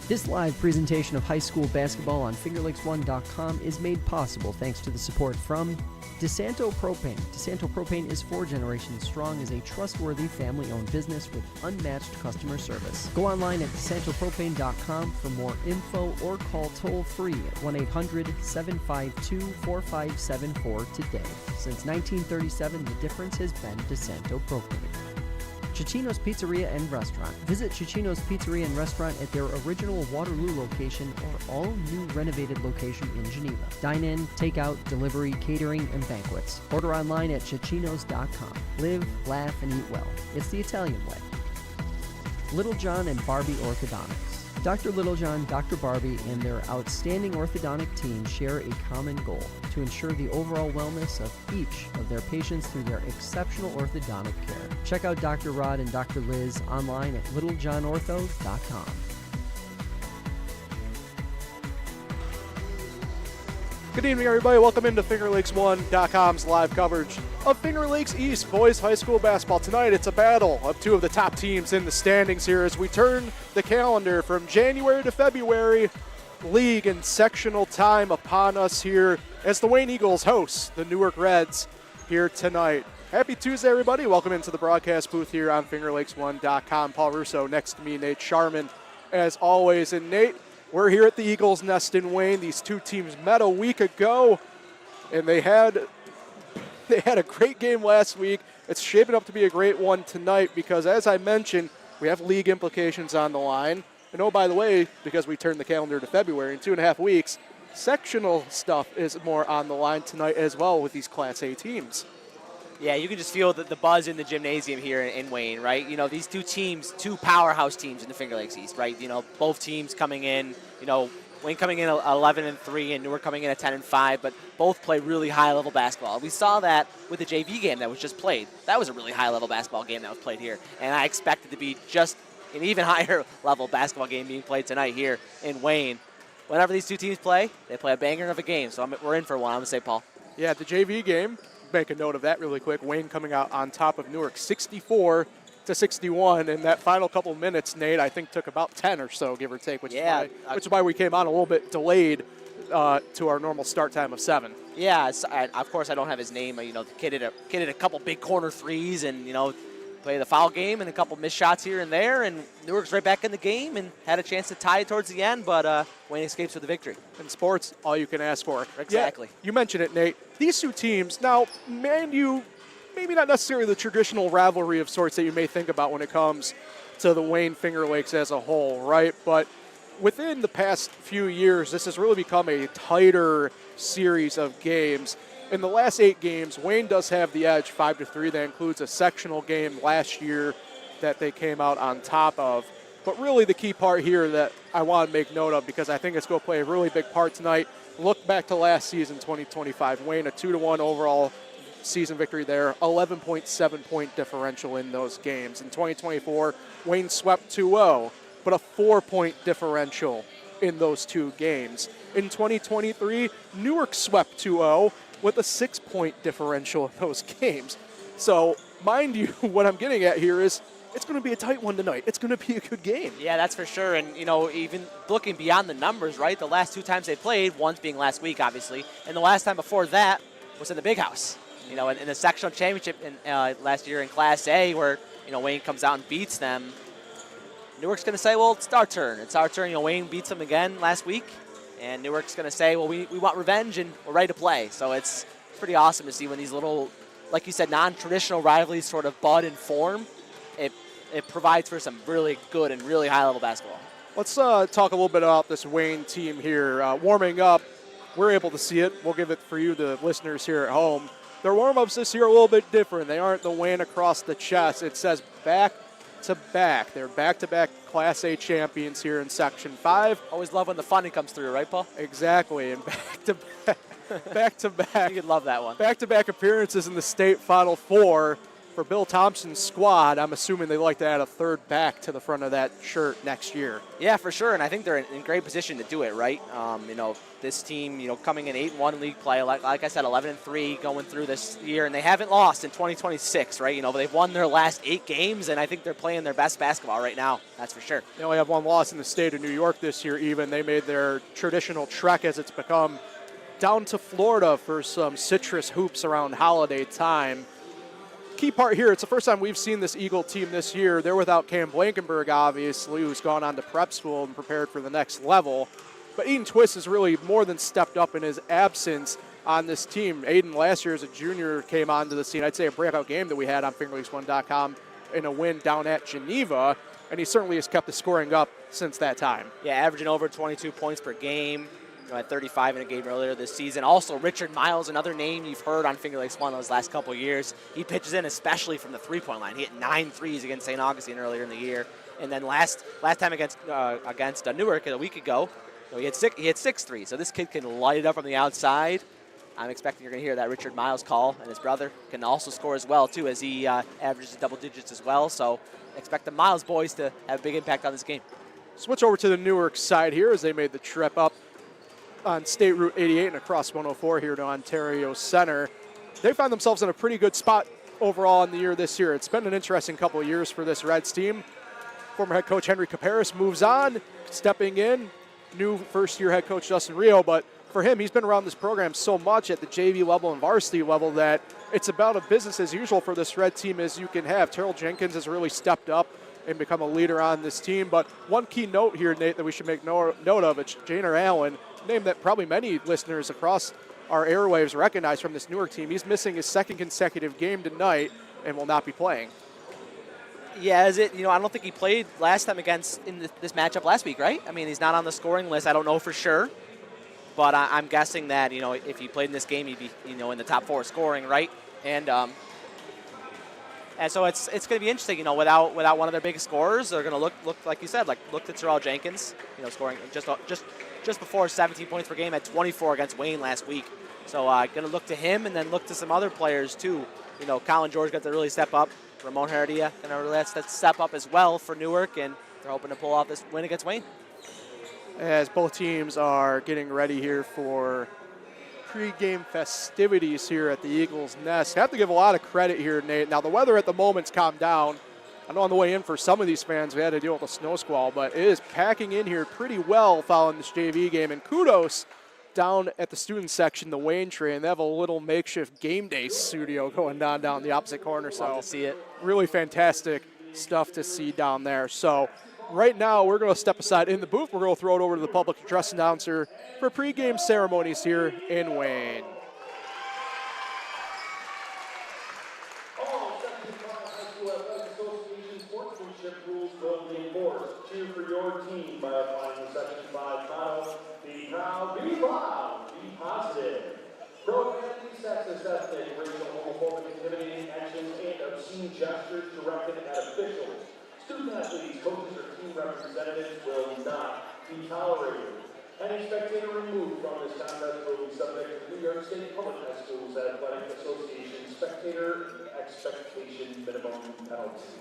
This live presentation of high school basketball on FingerLakes1.com is made possible thanks to the support from DeSanto Propane. DeSanto Propane is 4 generations strong as a trustworthy family-owned business with unmatched customer service. Go online at DeSantoPropane.com for more info or call toll-free at 1-800-752-4574 today. Since 1937, the difference has been DeSanto Propane. Cicino's Pizzeria and Restaurant. Visit Cicino's Pizzeria and Restaurant at their original Waterloo location or all-new renovated location in Geneva. Dine-in, takeout, delivery, catering, and banquets. Order online at Ciccino's.com. Live, laugh, and eat well. It's the Italian way. Littlejohn and Barbie Orthodontics. Dr. Littlejohn, Dr. Barbie, and their outstanding orthodontic team share a common goal: to ensure the overall wellness of each of their patients through their exceptional orthodontic care. Check out Dr. Rod and Dr. Liz online at littlejohnortho.com. Good evening, everybody. Welcome into FingerLakes1.com's live coverage of Finger Lakes East boys high school basketball. Tonight, it's a battle of two of the top teams in the standings here as we turn the calendar from January to February. League and sectional time upon us here as the Wayne Eagles host the Newark Reds here tonight. Happy Tuesday, everybody. Welcome into the broadcast booth here on FingerLakes1.com. Paul Russo next to me, Nate Sharman, as always. And Nate, we're here at the Eagles' Nest in Wayne. These two teams met a week ago, and they had a great game last week. It's shaping up to be a great one tonight because, as I mentioned, we have league implications on the line. And oh, by the way, because we turned the calendar to February in 2.5 weeks, sectional stuff is more on the line tonight as well with these Class A teams. Yeah, you can just feel the buzz in the gymnasium here in Wayne, right? You know, these two teams, two powerhouse teams in the Finger Lakes East, right? You know, both teams coming in, you know, Wayne coming in 11-3 and Newark coming in at 10-5, but both play really high-level basketball. We saw that with the JV game that was just played. That was a really high-level basketball game that was played here, and I expect it to be just an even higher-level basketball game being played tonight here in Wayne. Whenever these two teams play, they play a banger of a game, so we're in for one, I'm going to say, Paul. Yeah, the JV game, make a note of that really quick. Wayne coming out on top of Newark 64-61, and that final couple of minutes, Nate, I think took about 10 or so, give or take, which is why we came on a little bit delayed to our normal start time of 7. Yeah, of course I don't have his name. You know, the kid hit a couple big corner threes and, you know, played the foul game and a couple missed shots here and there, and Newark's right back in the game and had a chance to tie it towards the end, but Wayne escapes with the victory. In sports, all you can ask for. Exactly. Yeah, you mentioned it, Nate. These two teams, now, man, maybe not necessarily the traditional rivalry of sorts that you may think about when it comes to the Wayne Finger Lakes as a whole, right? But within the past few years, this has really become a tighter series of games. In the last 8 games, Wayne does have the edge 5-3. That includes a sectional game last year that they came out on top of. But really the key part here that I want to make note of, because I think it's going to play a really big part tonight, look back to last season, 2025. Wayne, a 2-1 overall season victory there, 11.7-point differential in those games. In 2024, Wayne swept 2-0, but a 4-point differential in those 2 games. In 2023, Newark swept 2-0 with a 6-point differential in those games. So, mind you, what I'm getting at here is it's going to be a tight one tonight. It's going to be a good game. Yeah, that's for sure. And, you know, even looking beyond the numbers, right, the last 2 times they played, once being last week, obviously, and the last time before that was in the Big House. You know, in the sectional championship last year in Class A where, you know, Wayne comes out and beats them. Newark's going to say, well, it's our turn. It's our turn. You know, Wayne beats them again last week. And Newark's going to say, well, we want revenge and we're ready to play. So it's pretty awesome to see when these little, like you said, non-traditional rivalries sort of bud and form. It provides for some really good and really high-level basketball. Let's talk a little bit about this Wayne team here. Warming up, we're able to see it. We'll give it for you, the listeners here at home. Their warm-ups this year are a little bit different. They aren't the Wayne across the chest. It says back-to-back. They're back-to-back Class A champions here in Section 5. Always love when the funding comes through, right, Paul? Exactly, and back-to-back. You could love that one. Back-to-back appearances in the state Final Four. for Bill Thompson's squad, I'm assuming they like to add a third back to the front of that shirt next year. Yeah, for sure, and I think they're in great position to do it, right? This team, coming in 8-1 league play, like I said, 11-3 going through this year, and they haven't lost in 2026, right? They've won their last 8 games, and I think they're playing their best basketball right now. That's for sure. They only have one loss in the state of New York this year. Even they made their traditional trek, as it's become, down to Florida for some citrus hoops around holiday time. Key part here, it's the first time we've seen this Eagle team this year. They're without Cam Blankenberg, obviously, who's gone on to prep school and prepared for the next level. But Aiden Twist has really more than stepped up in his absence on this team. Aiden last year as a junior came onto the scene. I'd say a breakout game that we had on FingerLakes1.com in a win down at Geneva, and he certainly has kept the scoring up since that time. Yeah, averaging over 22 points per game. Had 35 in a game earlier this season. Also, Richard Miles, another name you've heard on Finger Lakes 1 those last couple of years. He pitches in especially from the three-point line. He hit 9 threes against St. Augustine earlier in the year. And then last time against Newark a week ago, he had 6 threes. So this kid can light it up from the outside. I'm expecting you're going to hear that Richard Miles call, and his brother can also score as well, too, as he averages double digits as well. So expect the Miles boys to have a big impact on this game. Switch over to the Newark side here as they made the trip up on State Route 88 and across 104 here to Ontario Center. They find themselves in a pretty good spot overall in the year this year. It's been an interesting couple of years for this Reds team. Former head coach Henry Caparis moves on, stepping in. New first-year head coach Justin Rio, but for him, he's been around this program so much at the JV level and varsity level that it's about a business as usual for this Red team as you can have. Terrell Jenkins has really stepped up and become a leader on this team. But one key note here, Nate, that we should make note of, it's Janer Allen, name that probably many listeners across our airwaves recognize from this Newark team. He's missing his second consecutive game tonight and will not be playing. Yeah, I don't think he played last time in this matchup last week, right? I mean, he's not on the scoring list. I don't know for sure. But I'm guessing that, if he played in this game, he'd be, in the top 4 scoring, right? And so it's going to be interesting, without one of their biggest scorers, they're going to look like you said, look to Terrell Jenkins, scoring just before 17 points per game at 24 against Wayne last week. So going to look to him and then look to some other players too. Colin George got to really step up. Ramon Heredia going to really step up as well for Newark, and they're hoping to pull off this win against Wayne. As both teams are getting ready here for pre-game festivities here at the Eagles' Nest. Have to give a lot of credit here, Nate. Now, the weather at the moment's calmed down. I know on the way in for some of these fans, we had to deal with a snow squall, but it is packing in here pretty well following this JV game. And kudos down at the student section, the Wayne train. They have a little makeshift game day studio going down the opposite corner. Love to see it. Really fantastic stuff to see down there. So right now, we're going to step aside in the booth. We're going to throw it over to the public address announcer for pregame ceremonies here in Wayne. All Sectional High School Athletic Association sportsmanship rules will be enforced. Cheer for your team by applying the Section 5 motto, be proud, be loud, be positive. Prohibiting sexist, ethnic, racial, homophobic, intimidating actions, and obscene gestures directed at officials. Student athletes, coaches, or team representatives will not be tolerated. Any spectator removed from this contest will be subject to New York State Public High Schools Athletic Association Spectator Expectation Minimum Penalty.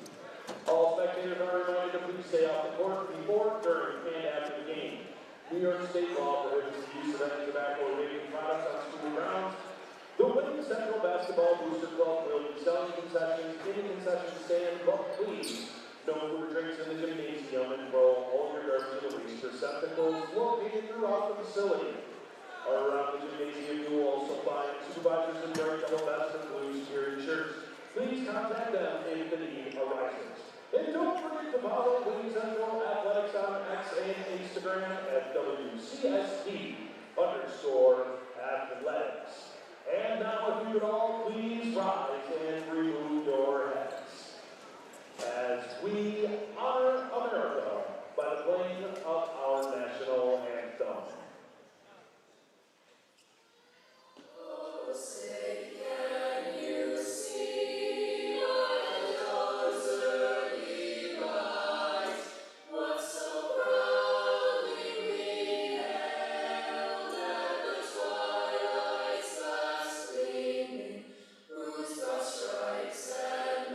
All spectators are reminded to please stay off the court before, during, and after the game. New York State law prohibits the use of any tobacco or vaping products on school grounds. The Wayne Central Basketball Booster Club will be selling concessions in the concession stand, but please, no food or drinks in the gymnasium, and throw all your garbage in the waste receptacles located throughout the facility. Around the gymnasium, you will also find supervisors in bright yellow vests and blue security shirts. Please contact them if the need arises. And don't forget to follow Wayne Central Athletics on X and Instagram at WCSD_athletics. And now, if you could all please rise and remove your hats as we honor America by the playing of our national anthem. Oh, say, can you see what those early rise, what so proudly we hailed at the twilight's last gleaming, whose broad stripes and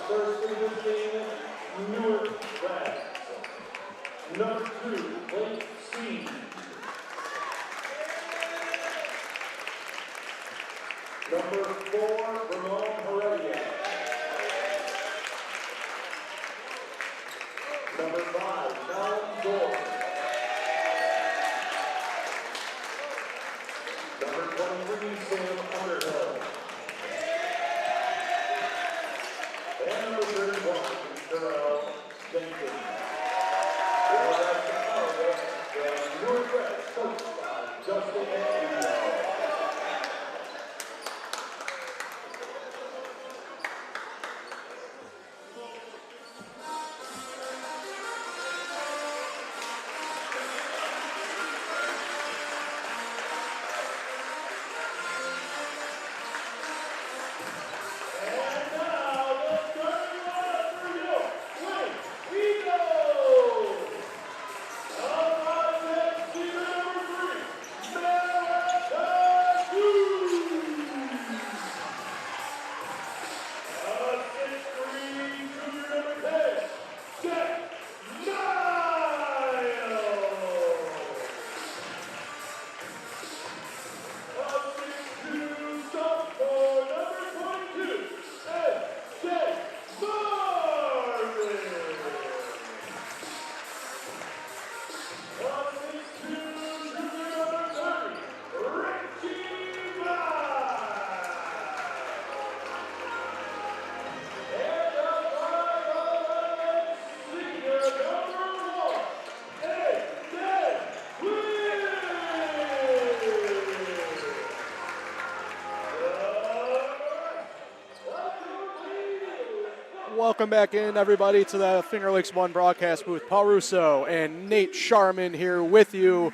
First for the visiting Newark Reds. Number 2, Blake Steve. Number 4, Ramon Heredia. Number 5, John Gore. Number 23, Sam Underhill. And number 31, Terrell Jenkins. The Newark Reds, coached by Justin Andrew. Welcome back in, everybody, to the Finger Lakes 1 broadcast booth. Paul Russo and Nate Sharman here with you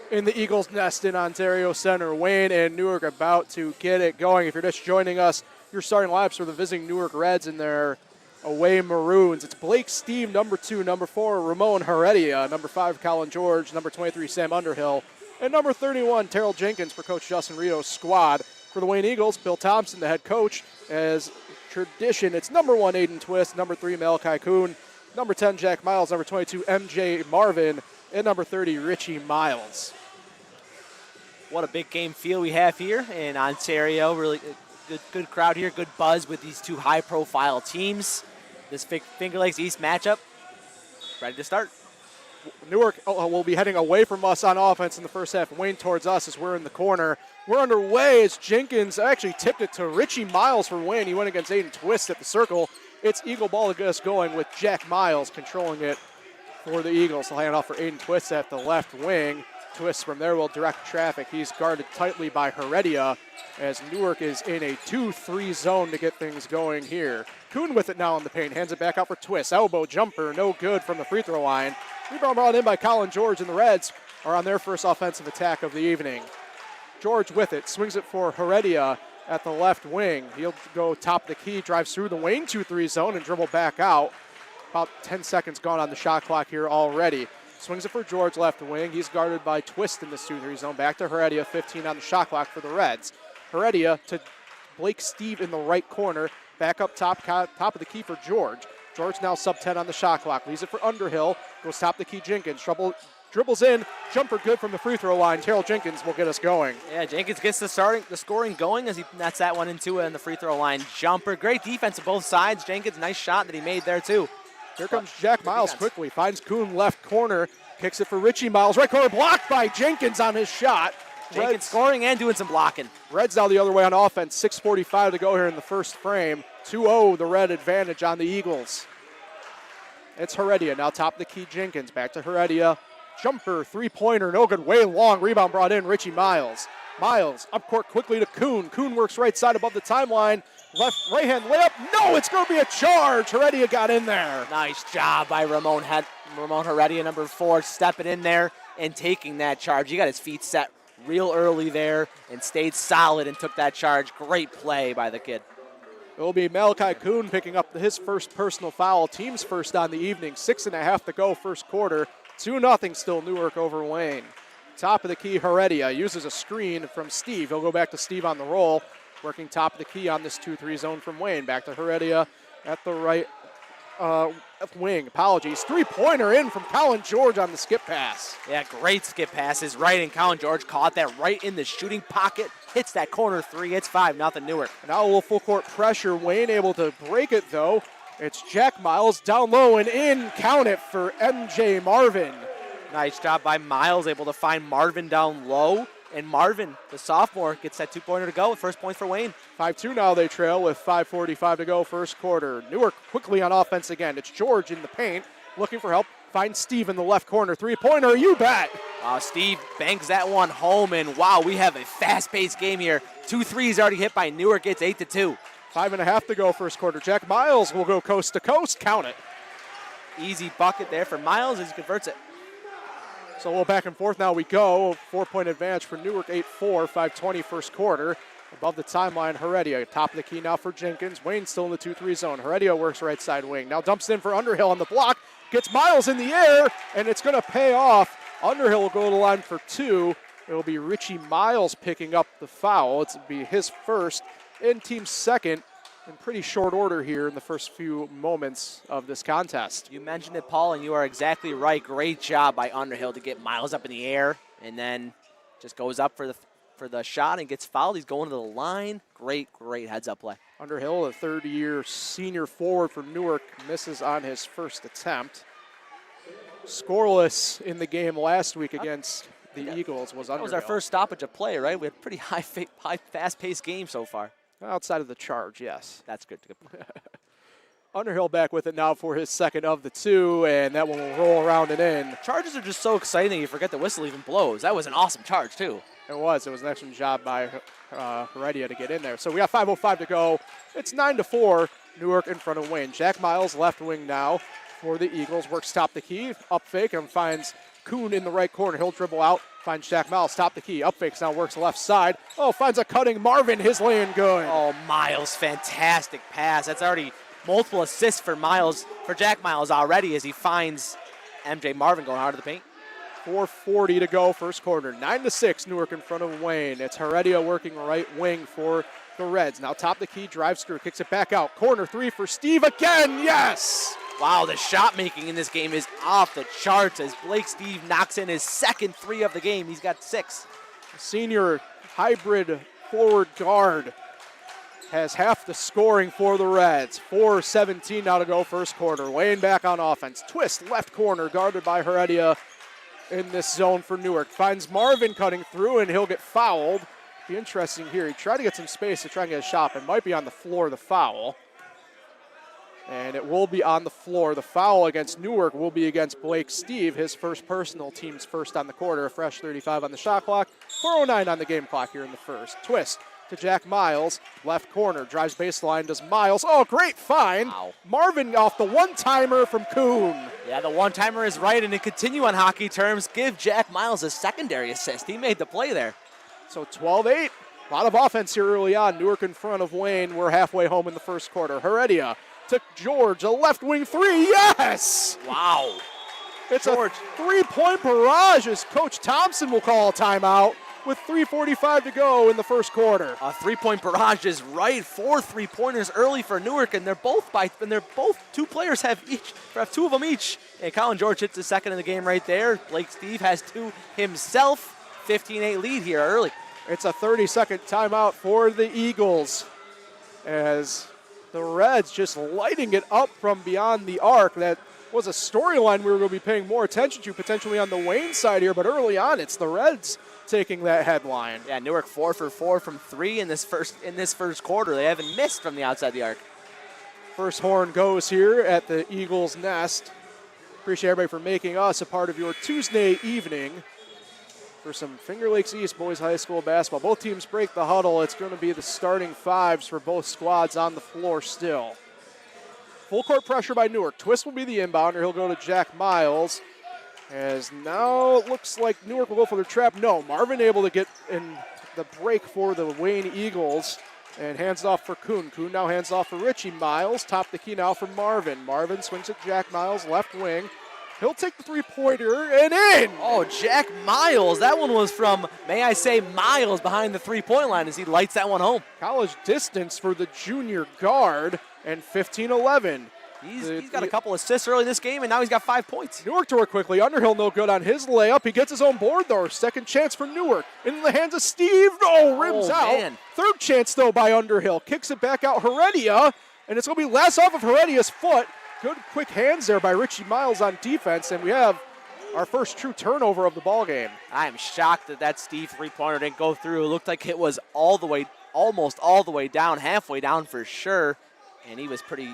in the Eagles' Nest in Ontario Center. Wayne and Newark about to get it going. If you're just joining us, you're starting laps for the visiting Newark Reds in their away Maroons. It's Blake Steve, number 2, number 4, Ramon Heredia, number 5, Colin George, number 23, Sam Underhill, and number 31, Terrell Jenkins for Coach Justin Rio's squad. For the Wayne Eagles, Bill Thompson, the head coach, as tradition, it's number 1, Aiden Twist, number 3, Malachi Kuhn, number 10, Jack Miles, number 22, MJ Marvin, and number 30, Richie Miles. What a big game feel we have here in Ontario. Really good crowd here, good buzz with these two high-profile teams. This Finger Lakes East matchup, ready to start. Newark will be heading away from us on offense in the first half. Wayne towards us as we're in the corner. We're underway as Jenkins actually tipped it to Richie Miles for Wayne. He went against Aiden Twist at the circle. It's Eagle ball to get us going with Jack Miles controlling it for the Eagles. He'll hand off for Aiden Twist at the left wing. Twist from there will direct traffic. He's guarded tightly by Heredia as Newark is in a 2-3 zone to get things going here. Kuhn with it now in the paint. Hands it back out for Twist. Elbow jumper, no good from the free throw line. Rebound brought in by Colin George, and the Reds are on their first offensive attack of the evening. George with it, swings it for Heredia at the left wing. He'll go top of the key, drives through the Wayne 2-3 zone and dribble back out. About 10 seconds gone on the shot clock here already. Swings it for George left wing. He's guarded by Twist in the 2-3 zone. Back to Heredia, 15 on the shot clock for the Reds. Heredia to Blake Steve in the right corner. Back up top of the key for George. George now sub 10 on the shot clock. Leaves it for Underhill. Goes top of the key Jenkins. Dribbles in. Jumper good from the free throw line. Terrell Jenkins will get us going. Yeah, Jenkins gets the scoring going as he nets that one into it in the free throw line. Jumper. Great defense on both sides. Jenkins, nice shot that he made there too. Here comes Jack Miles quickly. Finds Kuhn left corner. Kicks it for Richie Miles. Right corner blocked by Jenkins on his shot. Jenkins scoring and doing some blocking. Reds now the other way on offense. 6:45 to go here in the first frame. 2-0 the Red advantage on the Eagles. It's Heredia now top of the key Jenkins. Back to Heredia. Jumper, three-pointer, no good, way long. Rebound brought in, Richie Miles. Miles up court quickly to Kuhn. Kuhn works right side above the timeline. Right hand layup. No, it's going to be a charge. Heredia got in there. Nice job by Ramon Heredia, number 4, stepping in there and taking that charge. He got his feet set real early there and stayed solid and took that charge. Great play by the kid. It will be Malachi Kuhn picking up his first personal foul. Team's first on the evening. 6.5 to go first quarter. 2-0 still Newark over Wayne. Top of the key Heredia uses a screen from Steve. He'll go back to Steve on the roll. Working top of the key on this 2-3 zone from Wayne. Back to Heredia. at the right wing. Apologies. Three-pointer in from Colin George on the skip pass. Yeah, great skip passes right in. Colin George caught that right in the shooting pocket. Hits that corner three. It's 5-0 Newark. Now a little full court pressure. Wayne able to break it though. It's Jack Miles down low and in. Count it for MJ Marvin. Nice job by Miles, able to find Marvin down low. And Marvin, the sophomore, gets that two-pointer to go. First point for Wayne. 5-2 now they trail with 5:45 to go first quarter. Newark quickly on offense again. It's George in the paint, looking for help. Finds Steve in the left corner. Three-pointer, you bet. Steve bangs that one home, and wow, we have a fast-paced game here. 2 threes already hit by Newark. It's 8-2. 5.5 to go first quarter. Jack Miles will go coast to coast. Count it. Easy bucket there for Miles as he converts it. So a little back and forth now we go. 4-point advantage for Newark, 8-4, 5:20 first quarter. Above the timeline, Heredia. Top of the key now for Jenkins. Wayne still in the 2-3 zone. Heredia works right side wing. Now dumps it in for Underhill on the block. Gets Miles in the air, and it's going to pay off. Underhill will go to the line for two. It'll be Richie Miles picking up the foul. It'll be his first and team second in pretty short order here in the first few moments of this contest. You mentioned it, Paul, and you are exactly right. Great job by Underhill to get Miles up in the air, and then just goes up for the shot and gets fouled. He's going to the line. Great heads-up play. Underhill, a third-year senior forward from Newark, misses on his first attempt. Scoreless in the game last week against the Eagles was Underhill. That was our first stoppage of play, right? We had a pretty high fast-paced game so far. Outside of the charge, yes. That's good. Underhill back with it now for his second of the two, and that one will roll around and in. Charges are just so exciting, you forget the whistle even blows. That was an awesome charge, too. It was an excellent job by Heredia to get in there. So we got 5:05 to go. It's 9-4, Newark in front of Wayne. Jack Miles, left wing now for the Eagles. Works top the key, up fake, and finds Kuhn in the right corner. He'll dribble out, finds Jack Miles, top the key, up fakes, now works left side. Oh, finds a cutting Marvin, his laying good. Oh, Miles, fantastic pass. That's already multiple assists for Jack Miles already as he finds MJ Marvin going hard to the paint. 4:40 to go first quarter. 9-6, Newark in front of Wayne. It's Heredia working right wing for the Reds. Now top the key, drives through, kicks it back out. Corner three for Steve again, yes! Wow, the shot making in this game is off the charts as Blake Steve knocks in his second three of the game. He's got 6. Senior hybrid forward guard has half the scoring for the Reds. 4:17 now to go first quarter. Wayne back on offense. Twist left corner guarded by Heredia in this zone for Newark. Finds Marvin cutting through and he'll get fouled. Be interesting here. He tried to get some space to try and get a shot. It might be on the floor, the foul. And it will be on the floor. The foul against Newark will be against Blake Steve, his first personal, team's first on the quarter. A fresh 35 on the shot clock, 4:09 on the game clock here in the first. Twist to Jack Miles, left corner, drives baseline, does Miles. Oh, great find. Wow. Marvin off the one-timer from Kuhn. Yeah, the one-timer is right, and to continue on hockey terms, give Jack Miles a secondary assist. He made the play there. So 12-8. A lot of offense here early on. Newark in front of Wayne. We're halfway home in the first quarter. Heredia to George, a left wing three. Yes! Wow. It's George. a three-point barrage as Coach Thompson will call a timeout with 3:45 to go in the first quarter. A three-point barrage is right. 4 3-pointers early for Newark, and they're both two players have two of them each. And Colin George hits the second in the game right there. Blake Steve has 2 himself. 15-8 lead here early. It's a 30-second timeout for the Eagles as the Reds just lighting it up from beyond the arc. That was a storyline we were going to be paying more attention to potentially on the Wayne side here, but early on it's the Reds taking that headline. Yeah, Newark 4 for 4 from 3 in this first quarter. They haven't missed from the outside the arc. First horn goes here at the Eagles' Nest. Appreciate everybody for making us a part of your Tuesday evening for some Finger Lakes East Boys High School basketball. Both teams break the huddle. It's going to be the starting fives for both squads on the floor still. Full court pressure by Newark. Twist will be the inbounder. He'll go to Jack Miles. As now it looks like Newark will go for the trap. No, Marvin able to get in the break for the Wayne Eagles and hands off for Kuhn. Kuhn now hands off for Richie Miles. Top the key now for Marvin. Marvin swings at Jack Miles, left wing. He'll take the three-pointer and in. Oh, Jack Miles. That one was from, may I say, Miles behind the three-point line as he lights that one home. College distance for the junior guard. and 15-11. He's got a couple assists early in this game, and now he's got 5 points. Newark to work quickly. Underhill no good on his layup. He gets his own board, though. Second chance for Newark. In the hands of Steve. Oh, rims out. Man. Third chance, though, by Underhill. Kicks it back out Heredia, and it's going to be last off of Heredia's foot. Good quick hands there by Richie Miles on defense, and we have our first true turnover of the ball game. I am shocked that Steve three-pointer didn't go through. It looked like it was almost all the way down, halfway down for sure. And he was pretty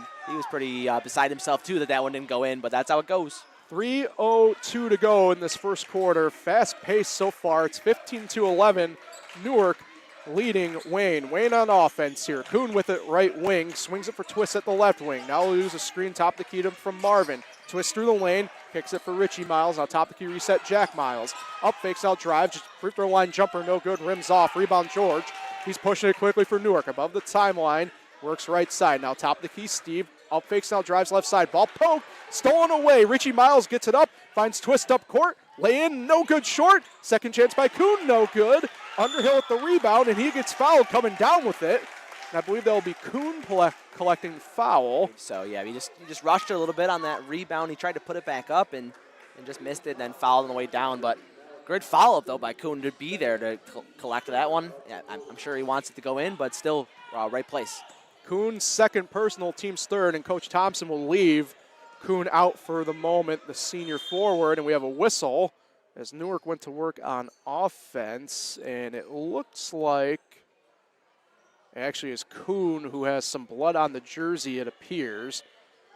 beside himself too that one didn't go in, but that's how it goes. 3:02 to go in this first quarter. Fast pace so far. It's 15-11. Newark leading Wayne. Wayne on offense here. Kuhn with it right wing. Swings it for Twist at the left wing. Now we'll use a screen top the key to from Marvin. Twist through the lane. Kicks it for Richie Miles. Now top the key reset Jack Miles. Up fakes out drive. Just free throw line jumper. No good. Rims off. Rebound George. He's pushing it quickly for Newark. Above the timeline. Works right side. Now top of the key, Steve. Up fakes now, drives left side. Ball poked. Stolen away. Richie Miles gets it up. Finds Twist up court. Lay in. No good short. Second chance by Kuhn. No good. Underhill at the rebound, and he gets fouled coming down with it. And I believe that will be Kuhn collecting foul. So, yeah, he just rushed it a little bit on that rebound. He tried to put it back up and just missed it and then fouled on the way down. But good follow-up, though, by Kuhn to be there to collect that one. Yeah, I'm sure he wants it to go in, but still right place. Kuhn's second personal, team's third, and Coach Thompson will leave Kuhn out for the moment, the senior forward, and we have a whistle as Newark went to work on offense, and it looks like actually it's Kuhn who has some blood on the jersey, it appears.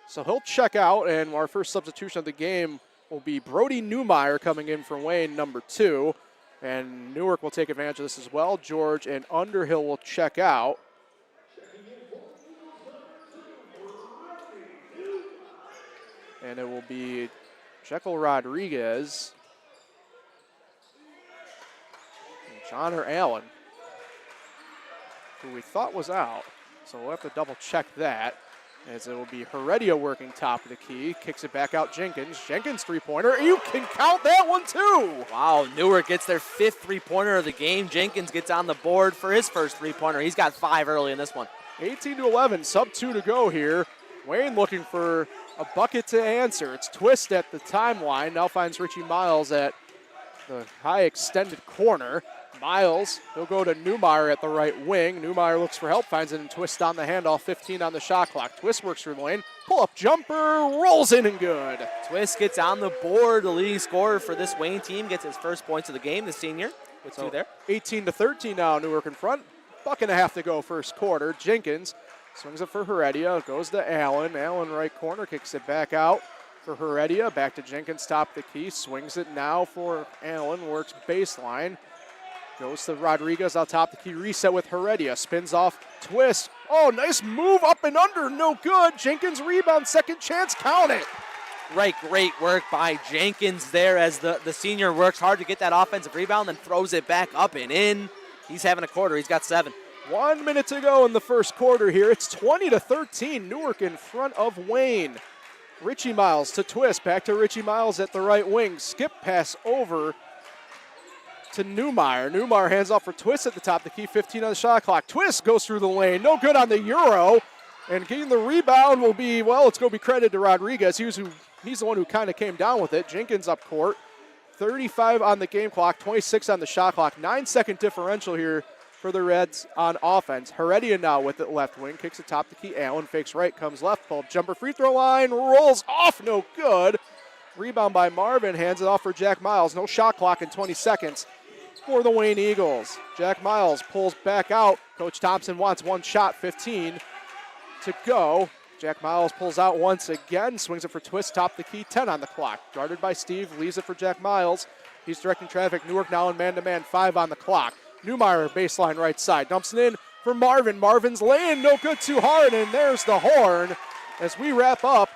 So he'll check out, and our first substitution of the game will be Brody Newmeyer coming in for Wayne, number 2, and Newark will take advantage of this as well. George and Underhill will check out. And it will be Jekyll Rodriguez and John or Allen, who we thought was out. So we'll have to double check that, as it will be Heredia working top of the key. Kicks it back out Jenkins. Jenkins three-pointer. You can count that one too. Wow, Newark gets their 5th three-pointer of the game. Jenkins gets on the board for his first three-pointer. He's got 5 early in this one. 18-11, sub 2 to go here. Wayne looking for a bucket to answer. It's Twist at the timeline. Now finds Richie Miles at the high extended corner. Miles, he'll go to Newmeyer at the right wing. Newmeyer looks for help, finds it, and Twist on the handoff, 15 on the shot clock. Twist works through the lane. Pull-up jumper, rolls in and good. Twist gets on the board. The leading scorer for this Wayne team gets his first points of the game, the senior, with 2 there. 18-13 now, Newark in front. Buck and a half to go first quarter. Jenkins swings it for Heredia, goes to Allen. Allen right corner, kicks it back out for Heredia. Back to Jenkins, top of the key. Swings it now for Allen, works baseline. Goes to Rodriguez out top the key, reset with Heredia. Spins off, Twist. Oh, nice move up and under, no good. Jenkins rebound, second chance, count it. Right, great work by Jenkins there as the senior works hard to get that offensive rebound, then throws it back up and in. He's having a quarter, he's got 7. 1 minute to go in the first quarter here. It's 20-13. Newark in front of Wayne. Richie Miles to Twist. Back to Richie Miles at the right wing. Skip pass over to Newmeyer. Newmeyer hands off for Twist at the top of the key. 15 on the shot clock. Twist goes through the lane. No good on the Euro. And getting the rebound will be, well, it's going to be credited to Rodriguez. He's the one who kind of came down with it. Jenkins up court. 35 on the game clock. 26 on the shot clock. 9-second differential here for the Reds on offense. Heredia now with it left wing, kicks it top the key. Allen fakes right, comes left, pull jumper, free throw line, rolls off, no good. Rebound by Marvin, hands it off for Jack Miles. No shot clock in 20 seconds for the Wayne Eagles. Jack Miles pulls back out. Coach Thompson wants one shot, 15 to go. Jack Miles pulls out once again, swings it for Twist, top the key, 10 on the clock. Guarded by Steve, leaves it for Jack Miles. He's directing traffic. Newark now in man-to-man, 5 on the clock. Newmeyer baseline right side, dumps it in for Marvin. Marvin's laying, no good, too hard, and there's the horn as we wrap up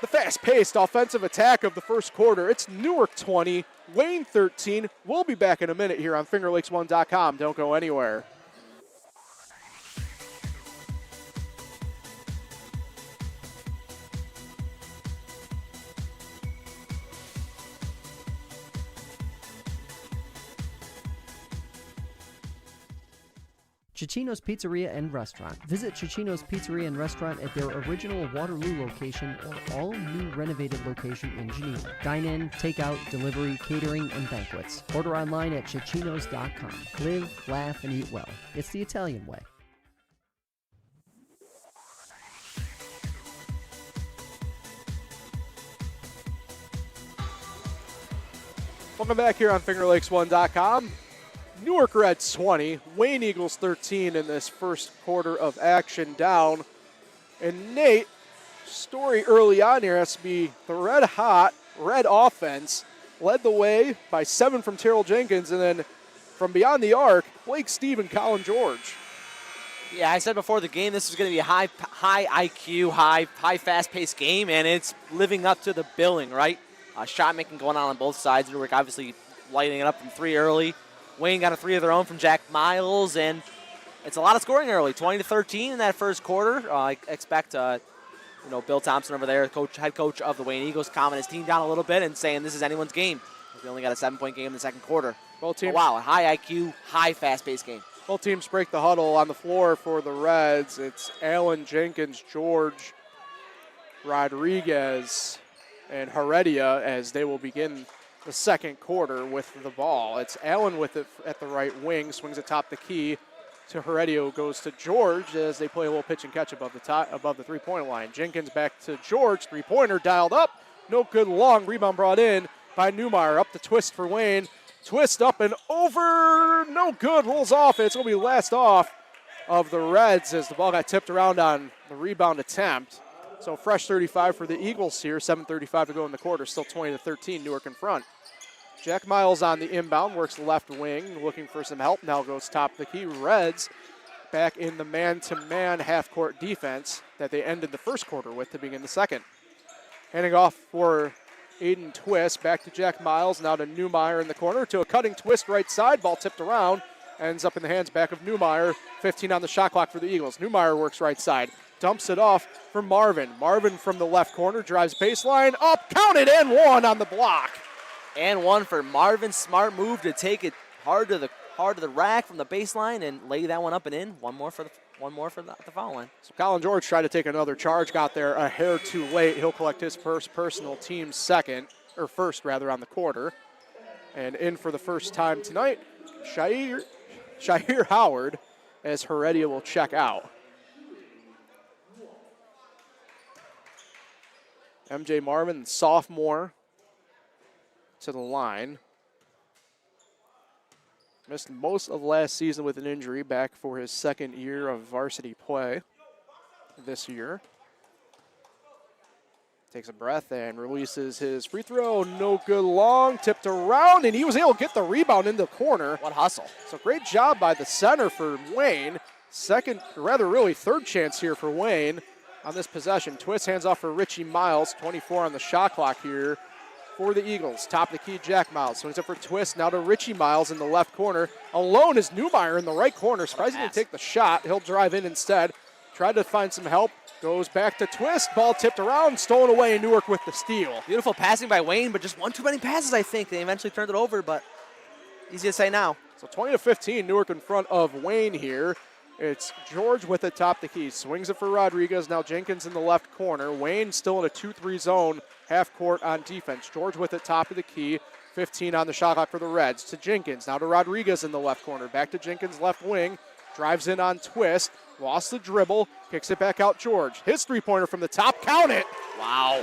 the fast-paced offensive attack of the first quarter. It's Newark 20, Wayne 13. We'll be back in a minute here on FingerLakes1.com. Don't go anywhere. Cicino's Pizzeria and Restaurant. Visit Cicino's Pizzeria and Restaurant at their original Waterloo location or all-new renovated location in Geneva. Dine-in, takeout, delivery, catering, and banquets. Order online at Cicinos.com. Live, laugh, and eat well. It's the Italian way. Welcome back here on FingerLakes1.com. Newark Reds 20, Wayne Eagles 13 in this first quarter of action down. And Nate, story early on here has to be the red-hot Red offense led the way by 7 from Terrell Jenkins, and then from beyond the arc, Blake Steve and Colin George. Yeah, I said before the game this was going to be a high IQ, high fast-paced game, and it's living up to the billing, right? Shot making going on both sides. Newark obviously lighting it up from 3 early. Wayne got a 3 of their own from Jack Miles, and it's a lot of scoring early, 20-13 in that first quarter. I expect, Bill Thompson over there, head coach of the Wayne Eagles, calming his team down a little bit and saying this is anyone's game. We only got a 7-point game in the second quarter. Both teams, wow, a high IQ, high fast-paced game. Both teams break the huddle on the floor for the Reds. It's Allen, Jenkins, George, Rodriguez, and Heredia as they will begin the second quarter with the ball. It's Allen with it at the right wing, swings atop the key to Heredia, who goes to George as they play a little pitch and catch above the three-point line. Jenkins back to George, three-pointer dialed up, no good long, rebound brought in by Newmeyer. Up the twist for Wayne, twist up and over, no good, rolls off. It's going to be last off of the Reds as the ball got tipped around on the rebound attempt. So fresh 35 for the Eagles here, 7:35 to go in the quarter, still 20-13, Newark in front. Jack Miles on the inbound, works left wing, looking for some help, now goes top of the key. Reds back in the man-to-man half-court defense that they ended the first quarter with to begin the second. Handing off for Aiden Twist, back to Jack Miles, now to Newmeyer in the corner, to a cutting twist right side, ball tipped around, ends up in the hands back of Newmeyer, 15 on the shot clock for the Eagles. Newmeyer works right side. Dumps it off for Marvin. Marvin from the left corner drives baseline up, counted, and 1 on the block. And 1 for Marvin. Smart move to take it hard to the rack from the baseline and lay that one up and in. One more for the foul line. So Colin George tried to take another charge, got there a hair too late. He'll collect his first personal, team first on the quarter. And in for the first time tonight, Shahir Howard, as Heredia will check out. MJ Marvin, sophomore, to the line. Missed most of last season with an injury, back for his second year of varsity play this year. Takes a breath and releases his free throw. No good long, tipped around, and he was able to get the rebound in the corner. What hustle. So great job by the center for Wayne. Third chance here for Wayne on this possession. Twist hands off for Richie Miles, 24 on the shot clock here for the Eagles. Top of the key, Jack Miles. Swings up for Twist, now to Richie Miles in the left corner. Alone is Newmeyer in the right corner. Surprised he didn't take the shot. He'll drive in instead. Tried to find some help. Goes back to Twist. Ball tipped around, stolen away, and Newark with the steal. Beautiful passing by Wayne, but just one too many passes, I think. They eventually turned it over, but easy to say now. So 20-15, Newark in front of Wayne here. It's George with it top the key. Swings it for Rodriguez. Now Jenkins in the left corner. Wayne still in a 2-3 zone, half court on defense. George with it top of the key. 15 on the shot clock for the Reds. To Jenkins. Now to Rodriguez in the left corner. Back to Jenkins left wing. Drives in on Twist. Lost the dribble. Kicks it back out George. His three-pointer from the top. Count it. Wow.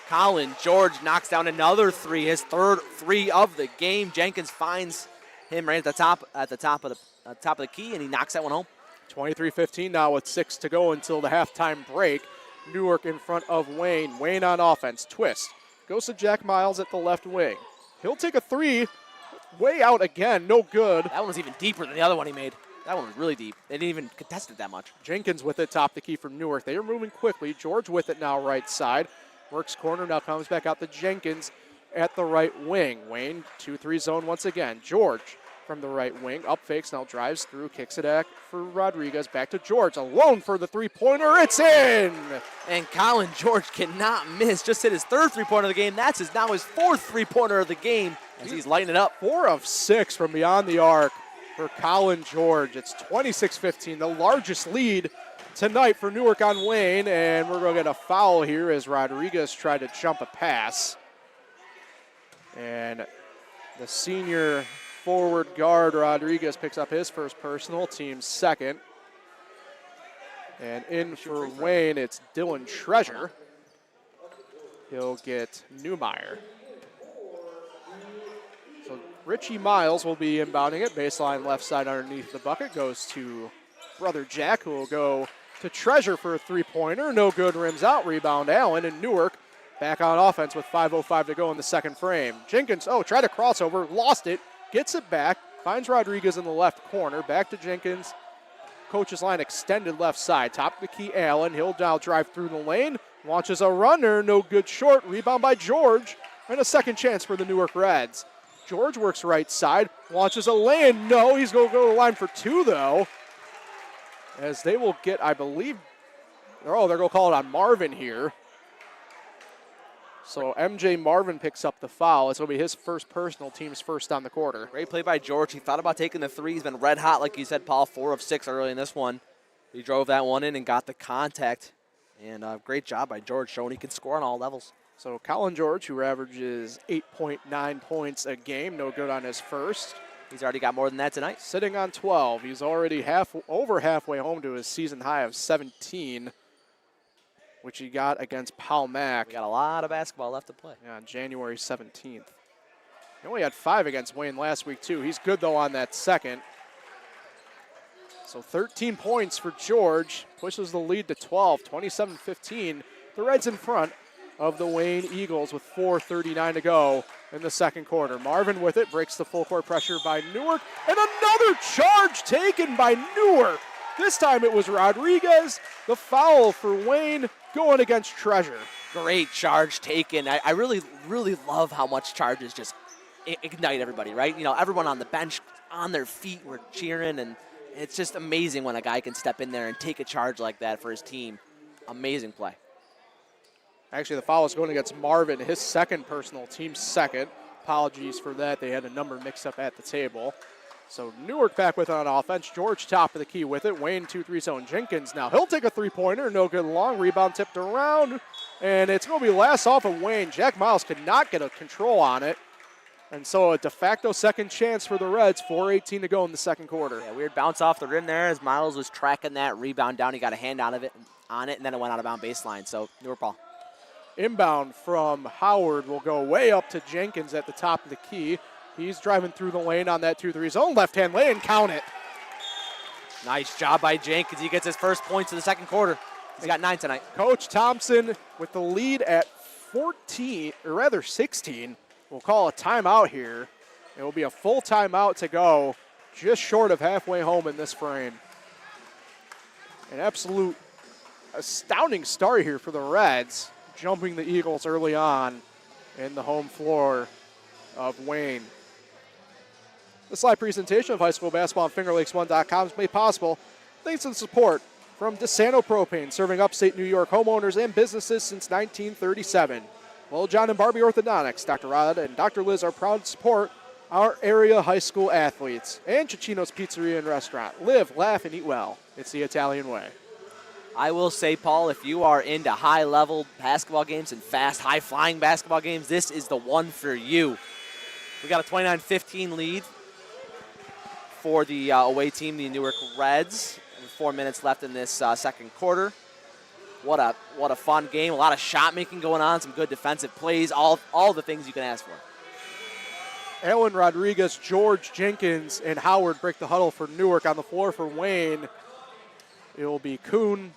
Colin George knocks down another 3. His third 3 of the game. Jenkins finds him right at the top of the key, and he knocks that one home. 23-15 now with 6 to go until the halftime break. Newark in front of Wayne. Wayne on offense. Twist. Goes to Jack Miles at the left wing. He'll take a 3. Way out again. No good. That one was even deeper than the other one he made. That one was really deep. They didn't even contest it that much. Jenkins with it top the key from Newark. They are moving quickly. George with it now right side. Works corner. Now comes back out to Jenkins at the right wing. Wayne 2-3 zone once again. George from the right wing. Up fakes, now drives through, kicks it back for Rodriguez. Back to George, alone for the three-pointer. It's in! And Colin George cannot miss. Just hit his third three-pointer of the game. That's now his fourth three-pointer of the game as he's lighting it up. 4 of 6 from beyond the arc for Colin George. It's 26-15, the largest lead tonight for Newark on Wayne, and we're going to get a foul here as Rodriguez tried to jump a pass. And the senior forward guard, Rodriguez, picks up his first personal, team's second. And in for Wayne, it's Dylan Treasure. He'll get Newmeyer. So Richie Miles will be inbounding it. Baseline left side underneath the bucket goes to brother Jack, who will go to Treasure for a three-pointer. No good, rims out. Rebound Allen, and Newark back on offense with 5:05 to go in the second frame. Jenkins, tried a crossover, lost it, gets it back, finds Rodriguez in the left corner. Back to Jenkins. Coach's line extended left side. Top of the key, Allen. He'll now drive through the lane. Launches a runner, no good short. Rebound by George, and a second chance for the Newark Reds. George works right side, launches a lane. No, he's going to go to the line for two, though. As they will get, I believe, they're going to call it on Marvin here. So MJ Marvin picks up the foul. It's going to be his first personal, team's first on the quarter. Great play by George. He thought about taking the three. He's been red hot, like you said, Paul, 4 of 6 early in this one. He drove that one in and got the contact. And great job by George, showing he can score on all levels. So Colin George, who averages 8.9 points a game, no good on his first. He's already got more than that tonight. Sitting on 12. He's already over halfway home to his season high of 17, which he got against Powell Mac. We got a lot of basketball left to play. Yeah, on January 17th. He only had 5 against Wayne last week, too. He's good, though, on that second. So 13 points for George. Pushes the lead to 12, 27-15. The Reds in front of the Wayne Eagles with 4:39 to go in the second quarter. Marvin with it, breaks the full court pressure by Newark, and another charge taken by Newark. This time it was Rodriguez. The foul for Wayne going against Treasure. Great charge taken. I really, really love how much charges just ignite everybody, right? You know, everyone on the bench on their feet were cheering, and it's just amazing when a guy can step in there and take a charge like that for his team. Amazing play. Actually, the foul is going against Marvin, his second personal, team's second. Apologies for that. They had a number mixed up at the table. So Newark back with it on offense. George top of the key with it. Wayne 2-3 zone. Jenkins now. He'll take a three-pointer. No good long. Rebound tipped around. And it's going to be last off of Wayne. Jack Miles could not get a control on it. And so a de facto second chance for the Reds. 4:18 to go in the second quarter. Yeah, weird bounce off the rim there as Miles was tracking that rebound down. He got a hand on it, and then it went out of bounds baseline. So Newark ball. Inbound from Howard will go way up to Jenkins at the top of the key. He's driving through the lane on that 2-3 zone. Left-hand lane, count it. Nice job by Jenkins. He gets his first points of the second quarter. He's got 9 tonight. Coach Thompson with the lead at 16. We'll call a timeout here. It will be a full timeout to go, just short of halfway home in this frame. An absolute astounding start here for the Reds, jumping the Eagles early on in the home floor of Wayne. This live presentation of high school basketball on FingerLakes1.com is made possible thanks to the support from DeSanto Propane, serving upstate New York homeowners and businesses since 1937. Well, John and Barbie Orthodontics, Dr. Rod and Dr. Liz are proud to support our area high school athletes. And Cicino's Pizzeria and Restaurant. Live, laugh, and eat well. It's the Italian way. I will say, Paul, if you are into high-level basketball games and fast, high-flying basketball games, this is the one for you. We got a 29-15 lead for the away team, the Newark Reds. 4 minutes left in this second quarter. What a fun game. A lot of shot making going on, some good defensive plays, all the things you can ask for. Allen Rodriguez, George Jenkins, and Howard break the huddle for Newark. On the floor for Wayne, it will be Kuhn,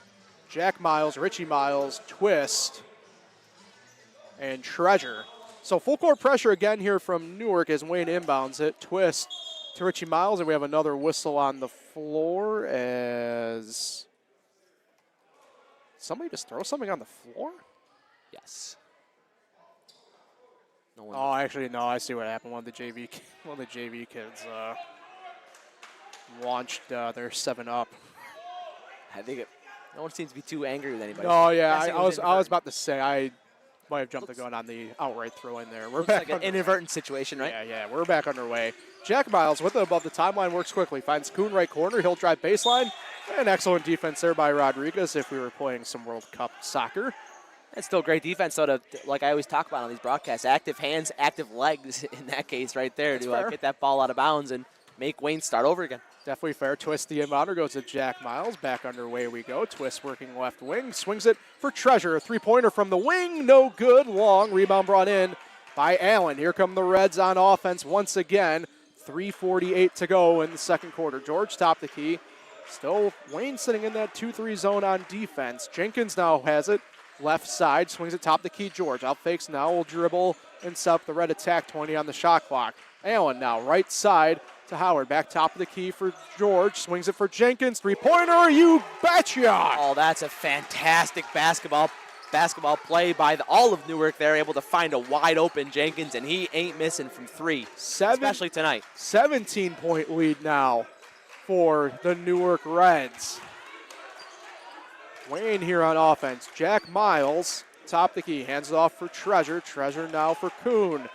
Jack Miles, Richie Miles, Twist, and Treasure. So full court pressure again here from Newark as Wayne inbounds it. Twist to Richie Miles, and we have another whistle on the floor as somebody just throw something on the floor? Yes. No one. Oh, actually, no. I see what happened. One of the JV kids launched their 7-Up. I think no one seems to be too angry with anybody. No, yeah. I was about to say Might have jumped the gun on the outright throw in there. We're Looks back like an inadvertent situation, right? Yeah, we're back underway. Jack Miles with it above the timeline, works quickly, finds Kuhn right corner, he'll drive baseline, and excellent defense there by Rodriguez if we were playing some World Cup soccer. It's still great defense, so like I always talk about on these broadcasts, active hands, active legs in that case right there to get that ball out of bounds and make Wayne start over again. Definitely fair. Twist the inbounder goes to Jack Miles. Back underway we go. Twist working left wing. Swings it for Treasure. A three-pointer from the wing. No good. Long. Rebound brought in by Allen. Here come the Reds on offense once again. 3:48 to go in the second quarter. George top the key. Still Wayne sitting in that 2-3 zone on defense. Jenkins now has it. Left side. Swings it top the key. George out fakes now. Will dribble and set up the Red attack. 20 on the shot clock. Allen now right side to Howard. Back top of the key for George. Swings it for Jenkins. Three-pointer, you betcha! Oh, that's a fantastic basketball play by all of Newark. They're able to find a wide open Jenkins, and he ain't missing from three, especially tonight. 17-point lead now for the Newark Reds. Wayne here on offense. Jack Miles, top the key, hands it off for Treasure. Treasure now for Kuhn.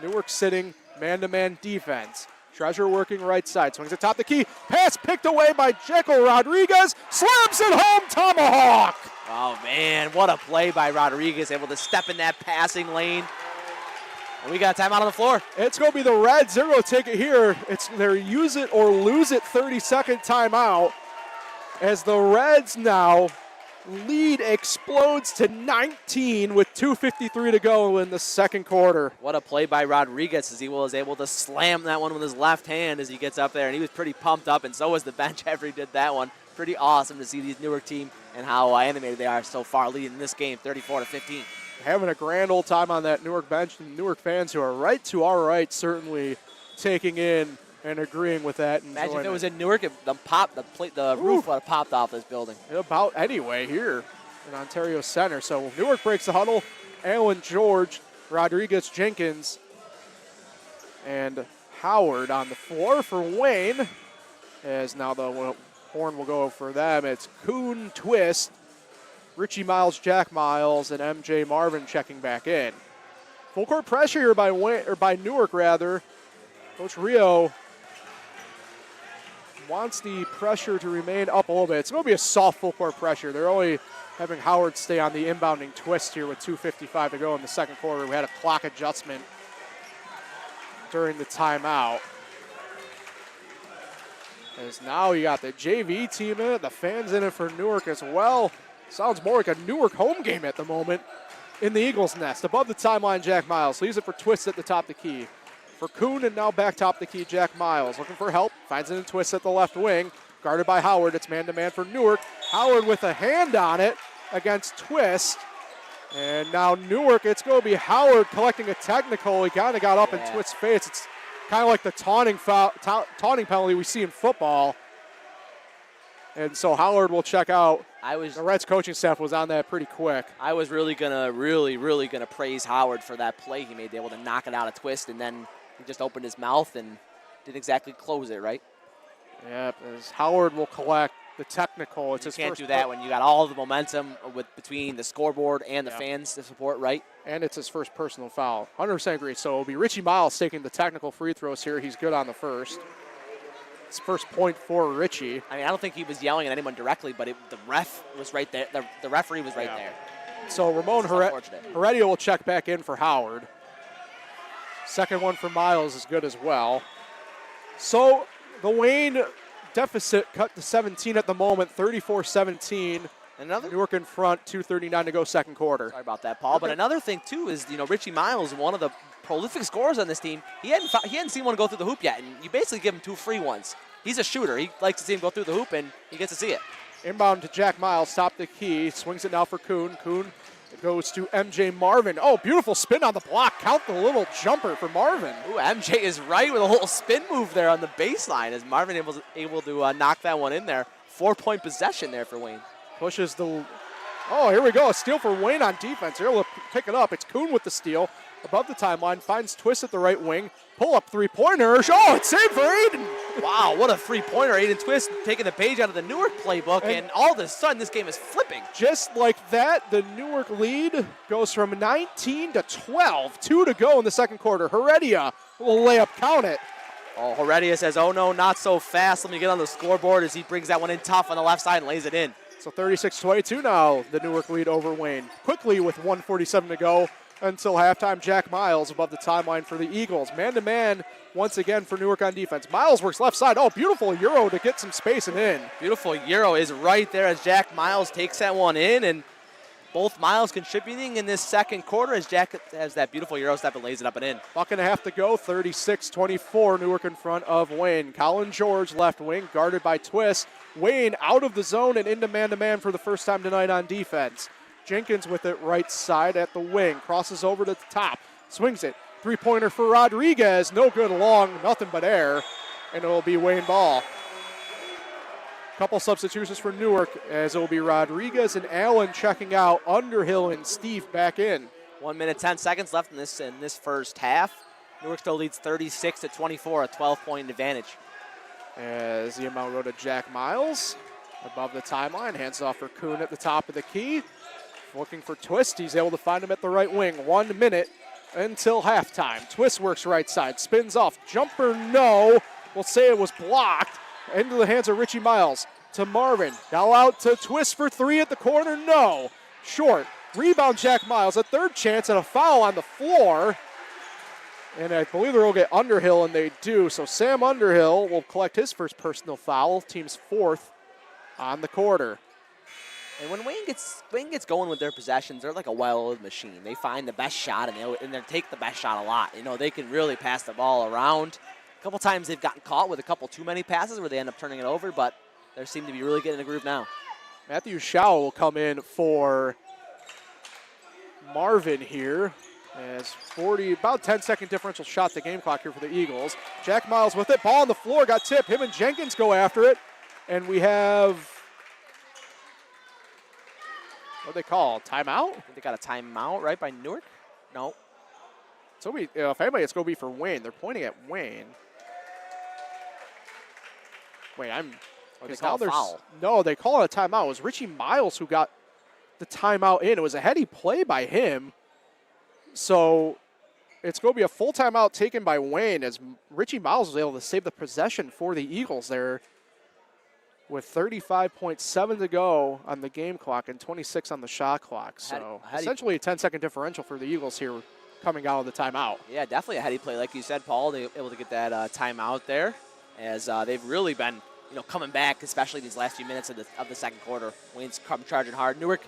Newark sitting man-to-man defense. Treasure working right side. Swings it top the key. Pass picked away by Jekyll Rodriguez. Slams it home. Tomahawk. Oh, man. What a play by Rodriguez. Able to step in that passing lane. And we got a timeout on the floor. It's going to be the Reds. They're going to take it here. It's their use it or lose it 30-second timeout. As the Reds now lead explodes to 19 with 2:53 to go in the second quarter. What a play by Rodriguez as he was able to slam that one with his left hand as he gets up there, and he was pretty pumped up, and so was the bench after he did that one. Pretty awesome to see these Newark team and how animated they are so far, leading this game 34-15. Having a grand old time on that Newark bench, and Newark fans who are right to our right certainly taking in and agreeing with that. Imagine if it was in Newark, the roof would have popped off this building. About anyway here in Ontario Center. So Newark breaks the huddle. Allen, George, Rodriguez, Jenkins, and Howard on the floor for Wayne. As now the horn will go for them. It's Kuhn, Twist, Richie Miles, Jack Miles, and MJ Marvin checking back in. Full court pressure here by Newark rather. Coach Rio wants the pressure to remain up a little bit. It's going to be a soft full court pressure. They're only having Howard stay on the inbounding twist here with 2:55 to go in the second quarter. We had a clock adjustment during the timeout. As now you got the JV team in it, the fans in it for Newark as well. Sounds more like a Newark home game at the moment in the Eagles' nest. Above the timeline, Jack Miles leaves it for Twist at the top of the key. For Kuhn, and now back top the key, Jack Miles. Looking for help, finds it in Twist at the left wing. Guarded by Howard, it's man-to-man for Newark. Howard with a hand on it against Twist. And now Newark, it's going to be Howard collecting a technical. He kind of got up in Twist's face. It's kind of like the taunting penalty we see in football. And so Howard will check out. The Reds coaching staff was on that pretty quick. I was really gonna praise Howard for that play he made, able to knock it out of Twist, and then he just opened his mouth and didn't exactly close it, right? Yep, as Howard will collect the technical. You can't do that when you got all the momentum between the scoreboard and the fans to support, right? And it's his first personal foul. 100% agree. So it'll be Richie Miles taking the technical free throws here. He's good on the first. It's first point for Richie. I mean, I don't think he was yelling at anyone directly, but the ref was right there. The referee was right there. So Ramon Heredia will check back in for Howard. Second one for Miles is good as well. So the Wayne deficit cut to 17 at the moment, 34-17. Newark in front, 2:39 to go second quarter. Sorry about that, Paul. But another thing, too, is, Richie Miles, one of the prolific scorers on this team, he hadn't seen one go through the hoop yet, and you basically give him two free ones. He's a shooter. He likes to see him go through the hoop, and he gets to see it. Inbound to Jack Miles, top the key, swings it now for Kuhn. Kuhn goes to MJ Marvin. Oh, beautiful spin on the block. Count the little jumper for Marvin. Ooh, MJ is right with a little spin move there on the baseline as Marvin able to knock that one in there. 4-point possession there for Wayne. Pushes the... Oh, here we go. A steal for Wayne on defense. Here we'll pick it up. It's Kuhn with the steal. Above the timeline, finds Twist at the right wing. Pull-up three-pointer. Oh, it's saved for Aiden. Wow, what a three-pointer. Aiden Twist taking the page out of the Newark playbook, and all of a sudden this game is flipping. Just like that, the Newark lead goes from 19 to 12. 2 to go in the second quarter. Heredia will lay up, count it. Oh, Heredia says, oh no, not so fast. Let me get on the scoreboard as he brings that one in tough on the left side and lays it in. So 36-22 now, the Newark lead over Wayne. Quickly with 1:47 to go until halftime, Jack Miles above the timeline for the Eagles. Man-to-man once again for Newark on defense. Miles works left side. Oh, beautiful Euro to get some space and in. Beautiful Euro is right there as Jack Miles takes that one in, and both Miles contributing in this second quarter as Jack has that beautiful Euro step and lays it up and in. Buck and a half to go, 36-24, Newark in front of Wayne. Colin George, left wing, guarded by Twist. Wayne out of the zone and into man-to-man for the first time tonight on defense. Jenkins with it right side at the wing, crosses over to the top, swings it. Three-pointer for Rodriguez, no good long, nothing but air, and it will be Wayne ball. Couple substitutions for Newark as it will be Rodriguez and Allen checking out. Underhill and Steve back in. 1 minute, 10 seconds left in this first half. Newark still leads 36-24, a 12-point advantage. As the amount go to Jack Miles above the timeline, hands off for Kuhn at the top of the key. Looking for Twist, he's able to find him at the right wing. 1 minute until halftime. Twist works right side, spins off, jumper no. We'll say it was blocked. Into the hands of Richie Miles to Marvin. Now out to Twist for three at the corner, no. Short, rebound Jack Miles, a third chance and a foul on the floor. And I believe they'll get Underhill, and they do. So Sam Underhill will collect his first personal foul, team's fourth on the quarter. And when Wayne gets going with their possessions, they're like a well-oiled machine. They find the best shot, and they take the best shot a lot. You know, they can really pass the ball around. A couple times they've gotten caught with a couple too many passes where they end up turning it over, but they seem to be really getting in a groove now. Matthew Schau will come in for Marvin here. As about 10-second differential shot the game clock here for the Eagles. Jack Miles with it, ball on the floor, got tipped. Him and Jenkins go after it. And we have, what do they call, timeout? I think they got a timeout, right, by Newark? No. So if anybody, it's going to be for Wayne. They're pointing at Wayne. Wait, They call a foul. No, they call it a timeout. It was Richie Miles who got the timeout in. It was a heady play by him. So it's going to be a full timeout taken by Wayne as Richie Miles was able to save the possession for the Eagles there with 35.7 to go on the game clock and 26 on the shot clock. So essentially a 10-second differential for the Eagles here coming out of the timeout. Yeah, definitely a heady play. Like you said, Paul, they were able to get that timeout there as they've really been coming back, especially these last few minutes of the second quarter. Wayne's come charging hard. Newark,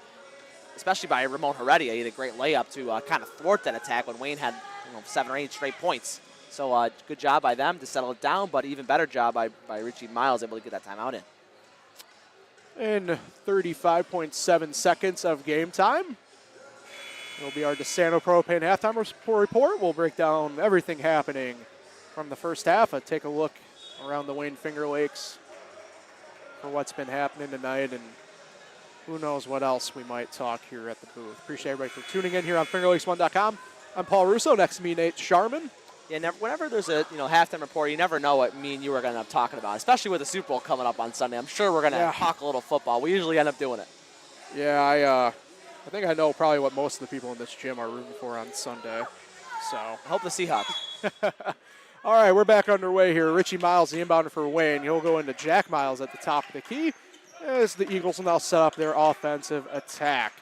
especially by Ramon Heredia, he had a great layup to kind of thwart that attack when Wayne had 7 or 8 straight points. So good job by them to settle it down, but even better job by Richie Miles able to get that timeout in. In 35.7 seconds of game time, it'll be our DeSanto Propane halftime report. We'll break down everything happening from the first half. Take a look around the Wayne Finger Lakes for what's been happening tonight, and who knows what else we might talk here at the booth. Appreciate everybody for tuning in here on FingerLakes1.com. I'm Paul Russo. Next to me, Nate Sharman. Yeah, whenever there's a halftime report, you never know what me and you are going to end up talking about, especially with the Super Bowl coming up on Sunday. I'm sure we're going to talk a little football. We usually end up doing it. Yeah, I think I know probably what most of the people in this gym are rooting for on Sunday. So I hope the Seahawks. All right, we're back underway here. Richie Miles, the inbounder for Wayne. He'll go into Jack Miles at the top of the key as the Eagles will now set up their offensive attack.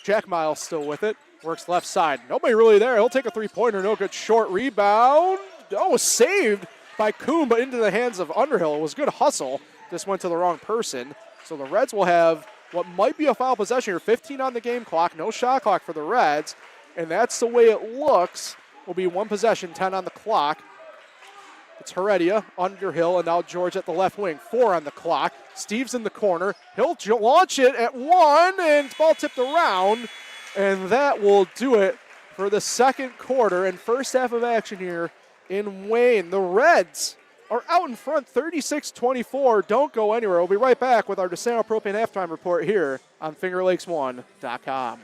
Jack Miles still with it. Works left side. Nobody really there. He'll take a three-pointer. No good. Short rebound. Oh, saved by Kuhn, but into the hands of Underhill. It was good hustle. Just went to the wrong person. So the Reds will have what might be a foul possession here. 15 on the game clock. No shot clock for the Reds. And that's the way it looks. Will be one possession, 10 on the clock. It's Heredia, Underhill, and now George at the left wing. 4 on the clock. Steve's in the corner. He'll launch it at 1, and ball tipped around. And that will do it for the second quarter and first half of action here in Wayne. The Reds are out in front 36-24. Don't go anywhere. We'll be right back with our DeSanto Propane halftime report here on FingerLakes1.com.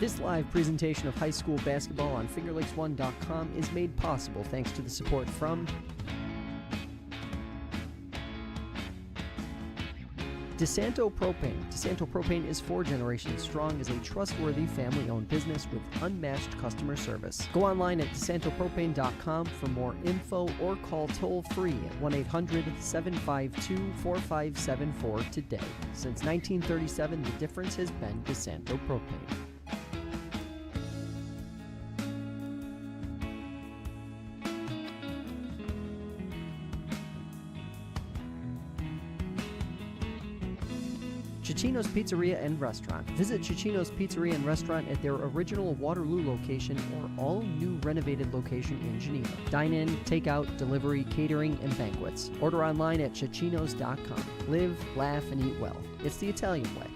This live presentation of high school basketball on FingerLakes1.com is made possible thanks to the support from DeSanto Propane. DeSanto Propane is 4 generations strong as a trustworthy family-owned business with unmatched customer service. Go online at DeSantoPropane.com for more info or call toll-free at 1-800-752-4574 today. Since 1937, the difference has been DeSanto Propane. Cicino's Pizzeria and Restaurant. Visit Cicino's Pizzeria and Restaurant at their original Waterloo location or all-new renovated location in Geneva. Dine-in, take-out, delivery, catering, and banquets. Order online at Cicinos.com. Live, laugh, and eat well. It's the Italian way.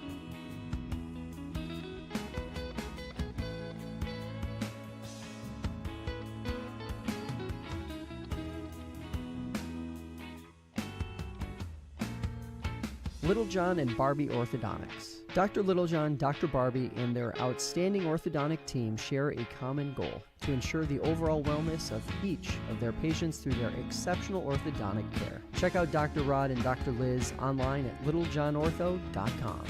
Littlejohn and Barbie Orthodontics. Dr. Littlejohn, Dr. Barbie, and their outstanding orthodontic team share a common goal: to ensure the overall wellness of each of their patients through their exceptional orthodontic care. Check out Dr. Rod and Dr. Liz online at littlejohnortho.com.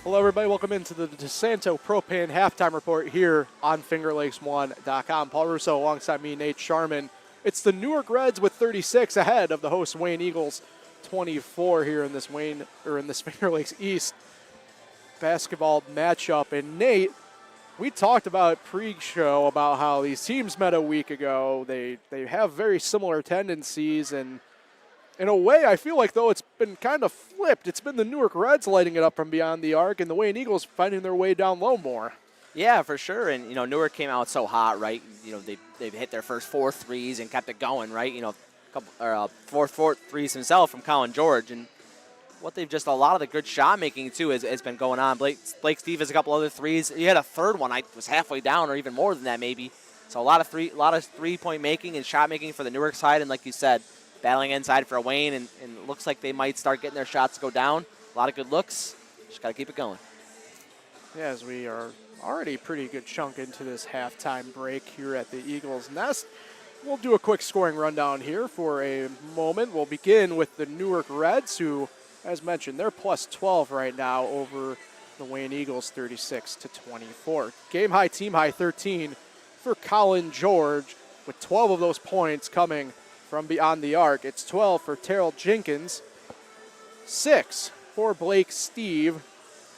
Hello, everybody. Welcome into the DeSanto Propane halftime report here on FingerLakes1.com. Paul Russo alongside me, Nate Sharman. It's the Newark Reds with 36 ahead of the host Wayne Eagles 24 here in this Finger Lakes East basketball matchup. And Nate, we talked about pre-show about how these teams met a week ago. They have very similar tendencies, and in a way, I feel like, though, it's been kind of flipped. It's been the Newark Reds lighting it up from beyond the arc, and the Wayne Eagles finding their way down low more. Yeah, for sure. And, Newark came out so hot, right? They've hit their first 4 threes and kept it going, right? Four threes himself from Colin George. And a lot of the good shot making, too, has been going on. Blake Steve has a couple other threes. He had a third one. I was halfway down or even more than that, maybe. So a lot of three-point making and shot making for the Newark side. And like you said, battling inside for Wayne, and it looks like they might start getting their shots to go down. A lot of good looks. Just got to keep it going. Yeah, as we are already a pretty good chunk into this halftime break here at the Eagles Nest. We'll do a quick scoring rundown here for a moment. We'll begin with the Newark Reds, who, as mentioned, they're plus 12 right now over the Wayne Eagles, 36-24. Game high, team high 13 for Colin George, with 12 of those points coming from beyond the arc. It's 12 for Terrell Jenkins, 6 for Blake Steve,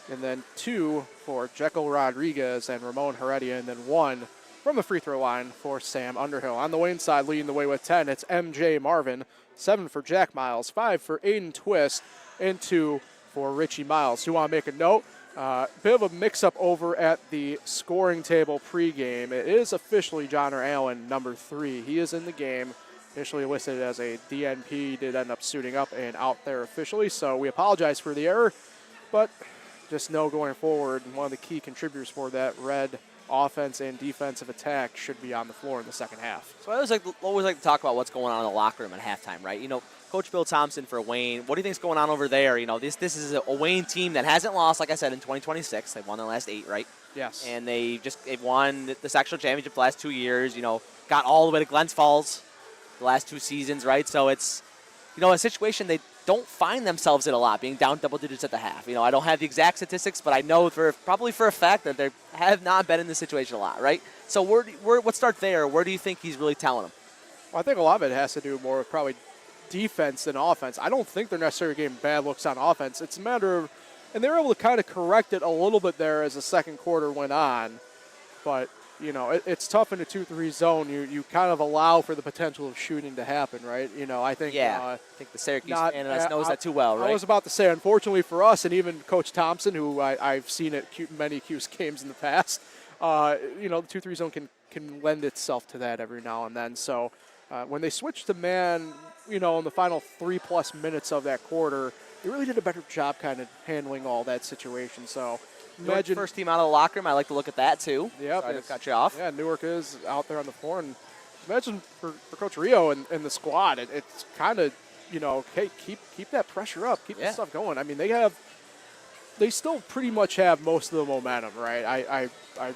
and then 2 for Jekyll Rodriguez and Ramon Heredia, and then 1 from the free throw line for Sam Underhill. On the Wayne side, leading the way with 10, it's MJ Marvin, 7 for Jack Miles, 5 for Aiden Twist, and 2 for Richie Miles. Who want to make a note? Bit of a mix-up over at the scoring table pregame. It is officially Johnner Allen, number 3. He is in the game. Initially listed as a DNP, did end up suiting up and out there officially, so we apologize for the error. But just know going forward, one of the key contributors for that Red offense and defensive attack should be on the floor in the second half. So I always like to talk about what's going on in the locker room at halftime, right? Coach Bill Thompson for Wayne, what do you think's going on over there? This is a Wayne team that hasn't lost, like I said, in 2026. They've won their last 8, right? Yes. And they've won the sectional championship the last 2 years. Got all the way to Glens Falls the last 2 seasons, right? So it's a situation they don't find themselves in a lot, being down double digits at the half. I don't have the exact statistics, but I know probably for a fact that they have not been in this situation a lot, right? So let's start there. Where do you think he's really telling them? Well, I think a lot of it has to do more with probably defense than offense. I don't think they're necessarily getting bad looks on offense. It's a matter of, and they were able to kind of correct it a little bit there as the second quarter went on. But, it's tough in a 2-3 zone. You kind of allow for the potential of shooting to happen, right? I think. Yeah, I think the Syracuse fan knows that too well, right? I was about to say, unfortunately for us, and even Coach Thompson, who I've seen at many Cuse games in the past, the 2-3 zone can lend itself to that every now and then. So when they switched to man, in the final 3+ minutes of that quarter, they really did a better job kind of handling all that situation. So imagine first team out of the locker room. I like to look at that too. Yeah, I cut you off. Yeah, Newark is out there on the floor, and imagine for Coach Rio and the squad, it's kind of hey, keep that pressure up, keep this stuff going. I mean, they still pretty much have most of the momentum, right? I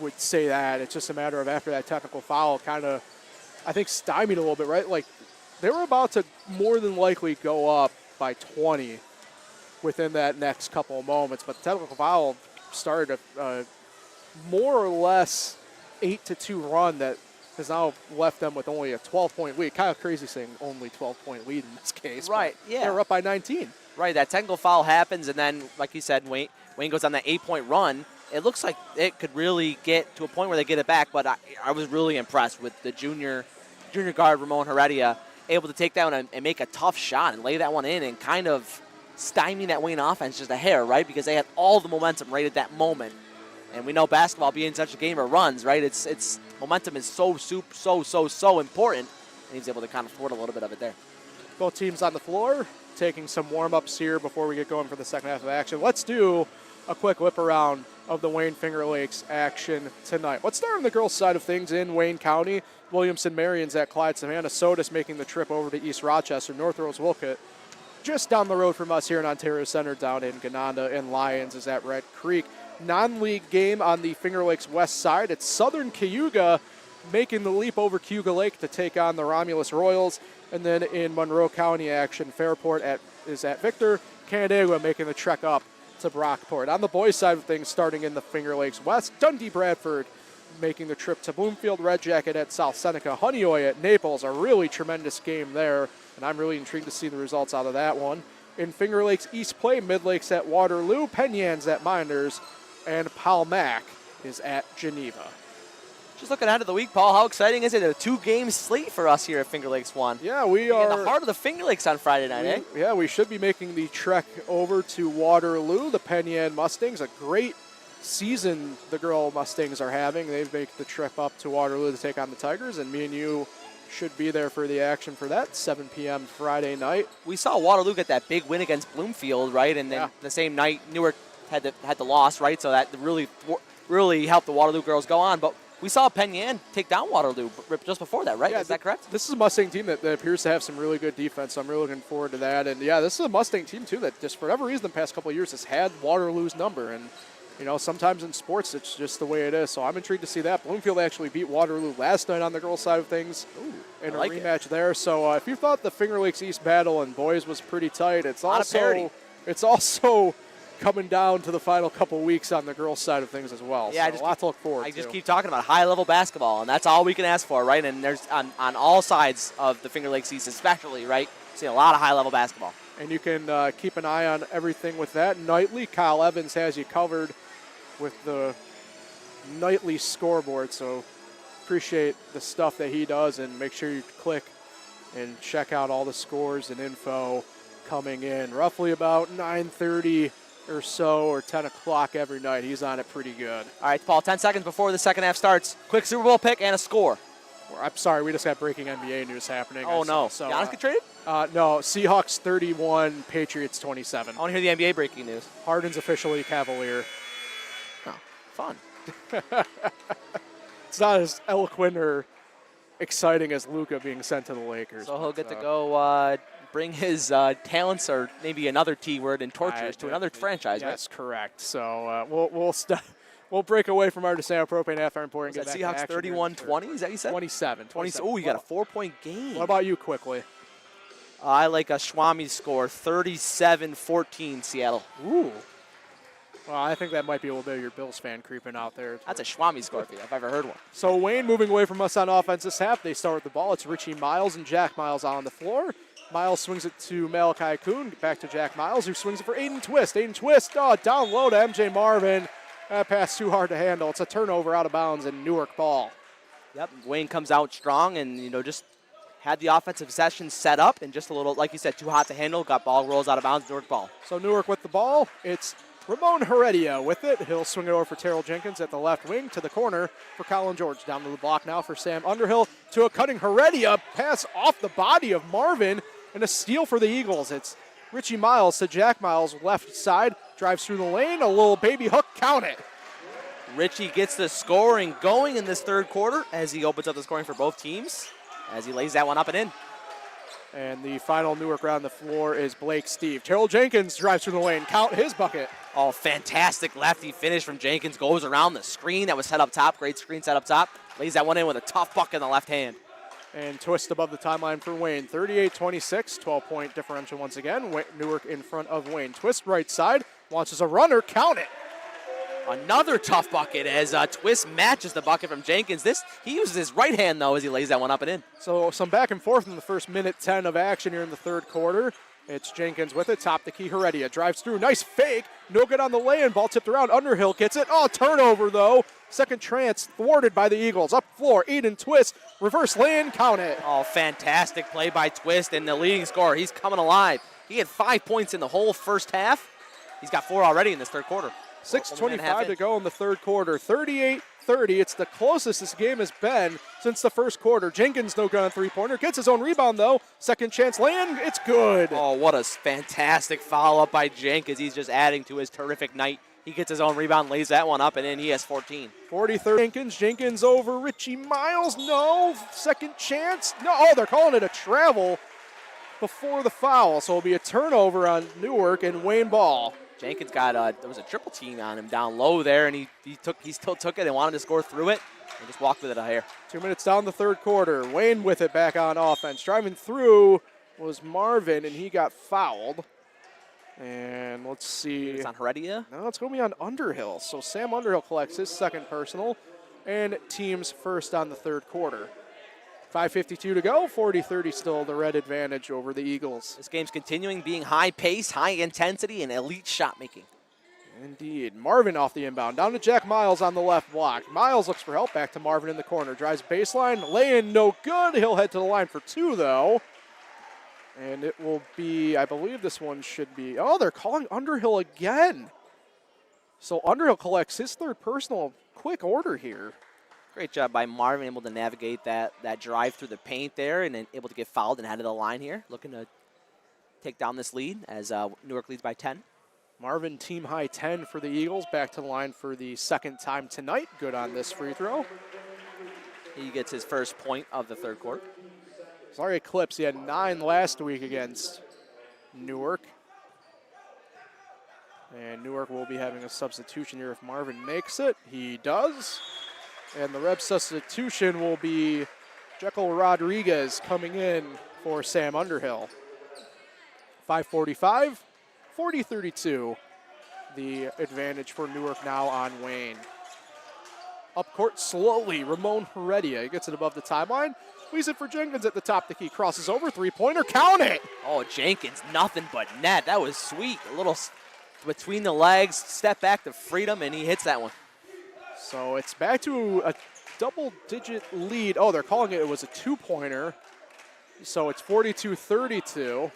would say that it's just a matter of after that technical foul, kind of I think stymied a little bit, right? Like they were about to more than likely go up by 20 within that next couple of moments, but the technical foul started a more or less 8-2 run that has now left them with only a 12-point lead. Kind of crazy saying only 12-point lead in this case. Right, yeah. They're up by 19. Right, that technical foul happens, and then, like you said, Wayne goes on that 8-point run. It looks like it could really get to a point where they get it back, but I was really impressed with the junior guard, Ramon Heredia, able to take that one and make a tough shot and lay that one in and kind of stymie that Wayne offense just a hair, right? Because they had all the momentum right at that moment. And we know basketball being such a game of runs, right? It's momentum is so important, and he's able to kind of thwart a little bit of it there. Both teams on the floor taking some warm-ups here before we get going for the second half of action. Let's do a quick whip around of the Wayne Finger Lakes action tonight. Let's start on the girls' side of things in Wayne County. Williamson Marian's at Clyde Savannah. Sodas making the trip over to East Rochester. North Rose-Wolcott just down the road from us here in Ontario Center down in Gananda, and Lyons is at Red Creek. Non-league game on the Finger Lakes west side. It's Southern Cayuga making the leap over Cayuga Lake to take on the Romulus Royals. And then in Monroe County action, Fairport is at Victor. Canandaigua making the trek up to Brockport. On the boys' side of things, starting in the Finger Lakes west, Dundee Bradford making the trip to Bloomfield. Red Jacket at South Seneca. Honeoye at Naples. A really tremendous game there, and I'm really intrigued to see the results out of that one. In Finger Lakes East play, Mid Lakes at Waterloo. Penyans at Minders. And Palmac is at Geneva. Just looking ahead of the week, Paul, how exciting is it? A 2-game slate for us here at Finger Lakes 1. Yeah, we are in the heart of the Finger Lakes on Friday night, eh? Yeah, we should be making the trek over to Waterloo. The Penyan Mustangs, a great season the girl Mustangs are having. They've made the trip up to Waterloo to take on the Tigers, and me and you should be there for the action for that 7 p.m. Friday night. We saw Waterloo get that big win against Bloomfield, right? And then the same night, Newark had the loss, right? So that really helped the Waterloo girls go on. But we saw Penyan take down Waterloo just before that, right? Yeah, is that correct? This is a Mustang team that appears to have some really good defense, so I'm really looking forward to that. And, yeah, this is a Mustang team, too, that just for whatever reason the past couple of years has had Waterloo's number. And, sometimes in sports it's just the way it is. So I'm intrigued to see that. Bloomfield actually beat Waterloo last night on the girls' side of things in a rematch there. So if you thought the Finger Lakes East battle and boys was pretty tight, it's also coming down to the final couple weeks on the girls' side of things as well. Yeah, so a lot to look forward to. I just keep talking about high-level basketball, and that's all we can ask for, right? And there's on all sides of the Finger Lakes East especially, right? See a lot of high-level basketball. And you can keep an eye on everything with that. Nightly, Kyle Evans has you covered with the nightly scoreboard, so appreciate the stuff that he does, and make sure you click and check out all the scores and info coming in. Roughly about 9:30 or so, or 10 o'clock every night. He's on it pretty good. All right, Paul, 10 seconds before the second half starts. Quick Super Bowl pick and a score. I'm sorry, we just got breaking NBA news happening. Oh, no. So, Giannis get traded? No, Seahawks 31, Patriots 27. I want to hear the NBA breaking news. Harden's officially Cavalier. Oh, fun. It's not as eloquent or exciting as Luka being sent to the Lakers. So he'll get to go bring his talents, or maybe another T word, and tortures to another franchise, right? Yes, correct. So we'll break away from our DeSanto Propane after report and Is get that back to Seahawks action. 31-20? Is that you said? 27. 20. Oh, you got a 4-point game. What about you, quickly? I like a Schwami score, 37-14 Seattle. Ooh. Well, I think that might be a little bit of your Bills fan creeping out there. That's a Schwami score if I've ever heard one. So Wayne moving away from us on offense this half. They start with the ball. It's Richie Miles and Jack Miles on the floor. Miles swings it to Malachi Kuhn. Back to Jack Miles, who swings it for Aiden Twist. Aiden Twist, down low to MJ Marvin. That pass too hard to handle. It's a turnover out of bounds and Newark ball. Yep, Wayne comes out strong and, just had the offensive session set up and just a little, like you said, too hot to handle. Got ball, rolls out of bounds, Newark ball. So Newark with the ball. It's Ramon Heredia with it. He'll swing it over for Terrell Jenkins at the left wing to the corner for Colin George. Down to the block now for Sam Underhill to a cutting Heredia. Pass off the body of Marvin and a steal for the Eagles. It's Richie Miles to Jack Miles, left side. Drives through the lane. A little baby hook. Count it. Richie gets the scoring going in this third quarter as he opens up the scoring for both teams as he lays that one up and in. And the final Newark round on the floor is Blake Steve. Terrell Jenkins drives through the lane. Count his bucket. Oh, fantastic lefty finish from Jenkins. Goes around the screen that was set up top. Great screen set up top. Lays that one in with a tough bucket in the left hand. And Twist above the timeline for Wayne. 38-26, 12-point differential once again. Newark in front of Wayne. Twist right side. Launches a runner. Count it. Another tough bucket as Twist matches the bucket from Jenkins. He uses his right hand, though, as he lays that one up and in. So some back and forth in the first minute 10 of action here in the third quarter. It's Jenkins with it. Top the key, Heredia. Drives through. Nice fake. No good on the lay-in. Ball tipped around. Underhill gets it. Oh, turnover, though. Second chance thwarted by the Eagles. Up floor. Aiden Twist. Reverse lay-in. Count it. Oh, fantastic play by Twist and the leading scorer. He's coming alive. He had 5 points in the whole first half. He's got 4 already in this third quarter. 6:25 to go in the third quarter. 38-30. It's the closest this game has been since the first quarter. Jenkins no good on three-pointer. Gets his own rebound, though. Second chance lay-in. It's good. Oh, what a fantastic follow-up by Jenkins. He's just adding to his terrific night. He gets his own rebound, lays that one up, and then he has 14. 40-30. Jenkins over Richie Miles. No. Second chance. No. Oh, they're calling it a travel before the foul. So it'll be a turnover on Newark and Wayne ball. Jenkins got there was a triple team on him down low there, and he still took it and wanted to score through it and just walked with it a hair. 2 minutes down the third quarter. Wayne with it back on offense. Driving through was Marvin, and he got fouled. And let's see. It's on Heredia? No, it's going to be on Underhill. So Sam Underhill collects his second personal and team's first on the third quarter. 5:52 to go, 40-30 still the Red advantage over the Eagles. This game's continuing being high pace, high intensity, and elite shot making. Indeed. Marvin off the inbound. Down to Jack Miles on the left block. Miles looks for help. Back to Marvin in the corner. Drives baseline. Lay-in no good. He'll head to the line for 2, though. And it will be, I believe this one should be, oh, they're calling Underhill again. So Underhill collects his third personal. Quick order here. Great job by Marvin, able to navigate that drive through the paint there and then able to get fouled and head of the line here. Looking to take down this lead as Newark leads by 10. Marvin, team high 10 for the Eagles. Back to the line for the second time tonight. Good on this free throw. He gets his first point of the third quarter. Sorry, Eclipse. He had 9 last week against Newark. And Newark will be having a substitution here if Marvin makes it. He does. And the rep substitution will be Jekyll Rodriguez coming in for Sam Underhill. 5:45, 40-32. The advantage for Newark now on Wayne. Up court slowly, Ramon Heredia. He gets it above the timeline. Leaves it for Jenkins at the top. The key crosses over. Three-pointer. Count it. Oh, Jenkins, nothing but net. That was sweet. A little between the legs, step back to freedom, and he hits that one. So it's back to a double-digit lead. Oh, they're calling it was a two-pointer. So it's 42-32.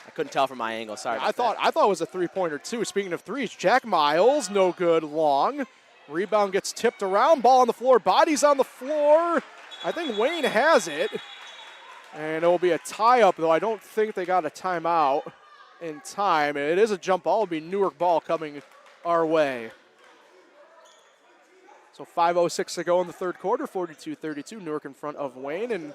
I couldn't tell from my angle. Sorry. I thought it was a three-pointer too. Speaking of threes, Jack Miles, no good, long. Rebound gets tipped around. Ball on the floor. Bodies on the floor. I think Wayne has it. And it will be a tie-up, though I don't think they got a timeout in time. It is a jump ball. It'll be Newark ball coming our way. So 5:06 to go in the third quarter, 42-32. Newark in front of Wayne, and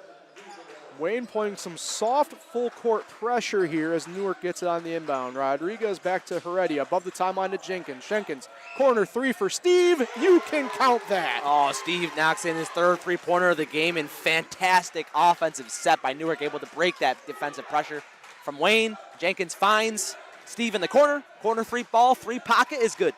Wayne playing some soft full-court pressure here as Newark gets it on the inbound. Rodriguez back to Heredia, above the timeline to Jenkins. Jenkins, corner three for Steve. You can count that. Oh, Steve knocks in his third three-pointer of the game, and fantastic offensive set by Newark, able to break that defensive pressure from Wayne. Jenkins finds Steve in the corner. Corner three ball, three pocket is good.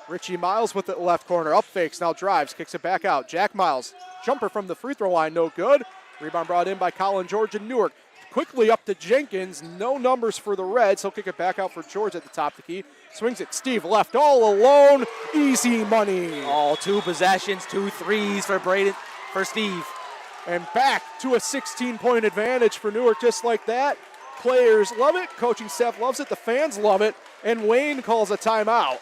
Richie Miles with it left corner, up fakes, now drives, kicks it back out. Jack Miles, jumper from the free throw line, no good. Rebound brought in by Colin George and Newark. Quickly up to Jenkins, no numbers for the Reds. He'll kick it back out for George at the top of the key. Swings it, Steve left all alone, easy money. All 2 possessions, 2 threes for Steve. And back to a 16-point advantage for Newark just like that. Players love it, coaching staff loves it, the fans love it, and Wayne calls a timeout.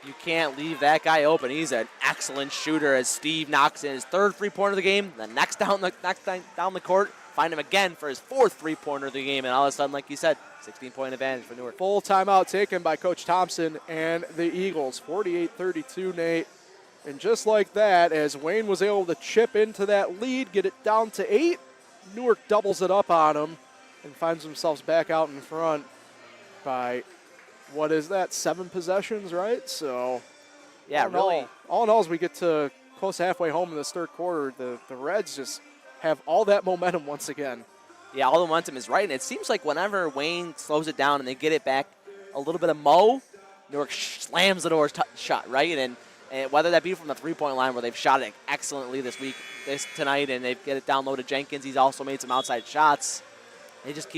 You can't leave that guy open. He's an excellent shooter as Steve knocks in his third three-pointer of the game. The next down the court, find him again for his fourth three-pointer of the game. And all of a sudden, like you said, 16-point advantage for Newark. Full timeout taken by Coach Thompson and the Eagles. 48-32, Nate. And just like that, as Wayne was able to chip into that lead, get it down to 8, Newark doubles it up on him and finds themselves back out in front by, what is that, 7 possessions, right? So, yeah, really. All in all, as we get to close to halfway home in this third quarter, the Reds just have all that momentum once again. Yeah, all the momentum is right, and it seems like whenever Wayne slows it down and they get it back a little bit of mo, Newark slams the door shut, right? And whether that be from the three-point line where they've shot it excellently tonight, and they get it down low to Jenkins. He's also made some outside shots. They just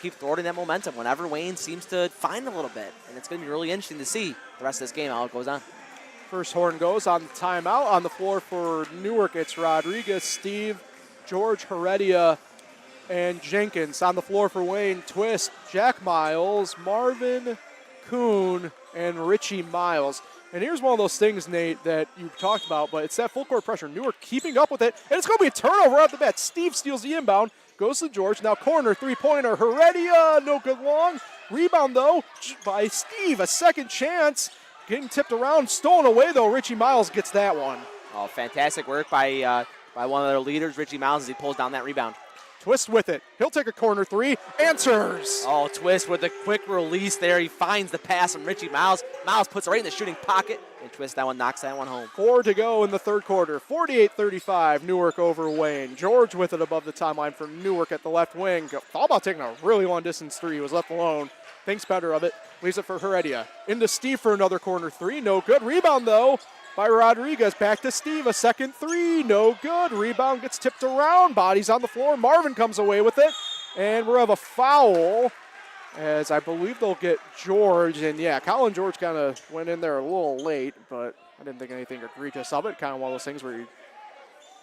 keep thwarting that momentum whenever Wayne seems to find a little bit, and it's going to be really interesting to see the rest of this game how it goes on. First horn goes on the timeout. On the floor for Newark, it's Rodriguez, Steve, George, Heredia, and Jenkins. On the floor for Wayne, Twist, Jack Miles, Marvin, Kuhn, and Richie Miles. And here's one of those things, Nate, that you've talked about, but it's that full court pressure. Newark keeping up with it, and it's going to be a turnover out the bat. Steve steals the inbound, goes to George. Now corner, three-pointer, Heredia, no good long. Rebound, though, by Steve. A second chance, getting tipped around, stolen away, though. Richie Miles gets that one. Oh, fantastic work by one of their leaders, Richie Miles, as he pulls down that rebound. Twist with it. He'll take a corner three. Answers. Oh, Twist with a quick release there. He finds the pass from Richie Miles. Miles puts it right in the shooting pocket, and Twist knocks that one home. 4 to go in the third quarter. 48-35, Newark over Wayne. George with it above the timeline for Newark at the left wing. Thought about taking a really long distance three. He was left alone. Thinks better of it. Leaves it for Heredia. Into Steve for another corner three. No good. Rebound, though, by Rodriguez. Back to Steve. A second three. No good. Rebound gets tipped around. Bodies on the floor. Marvin comes away with it. And we'll have a foul, as I believe they'll get George. And, yeah, Colin George kind of went in there a little late, but I didn't think anything egregious of it. Kind of one of those things where you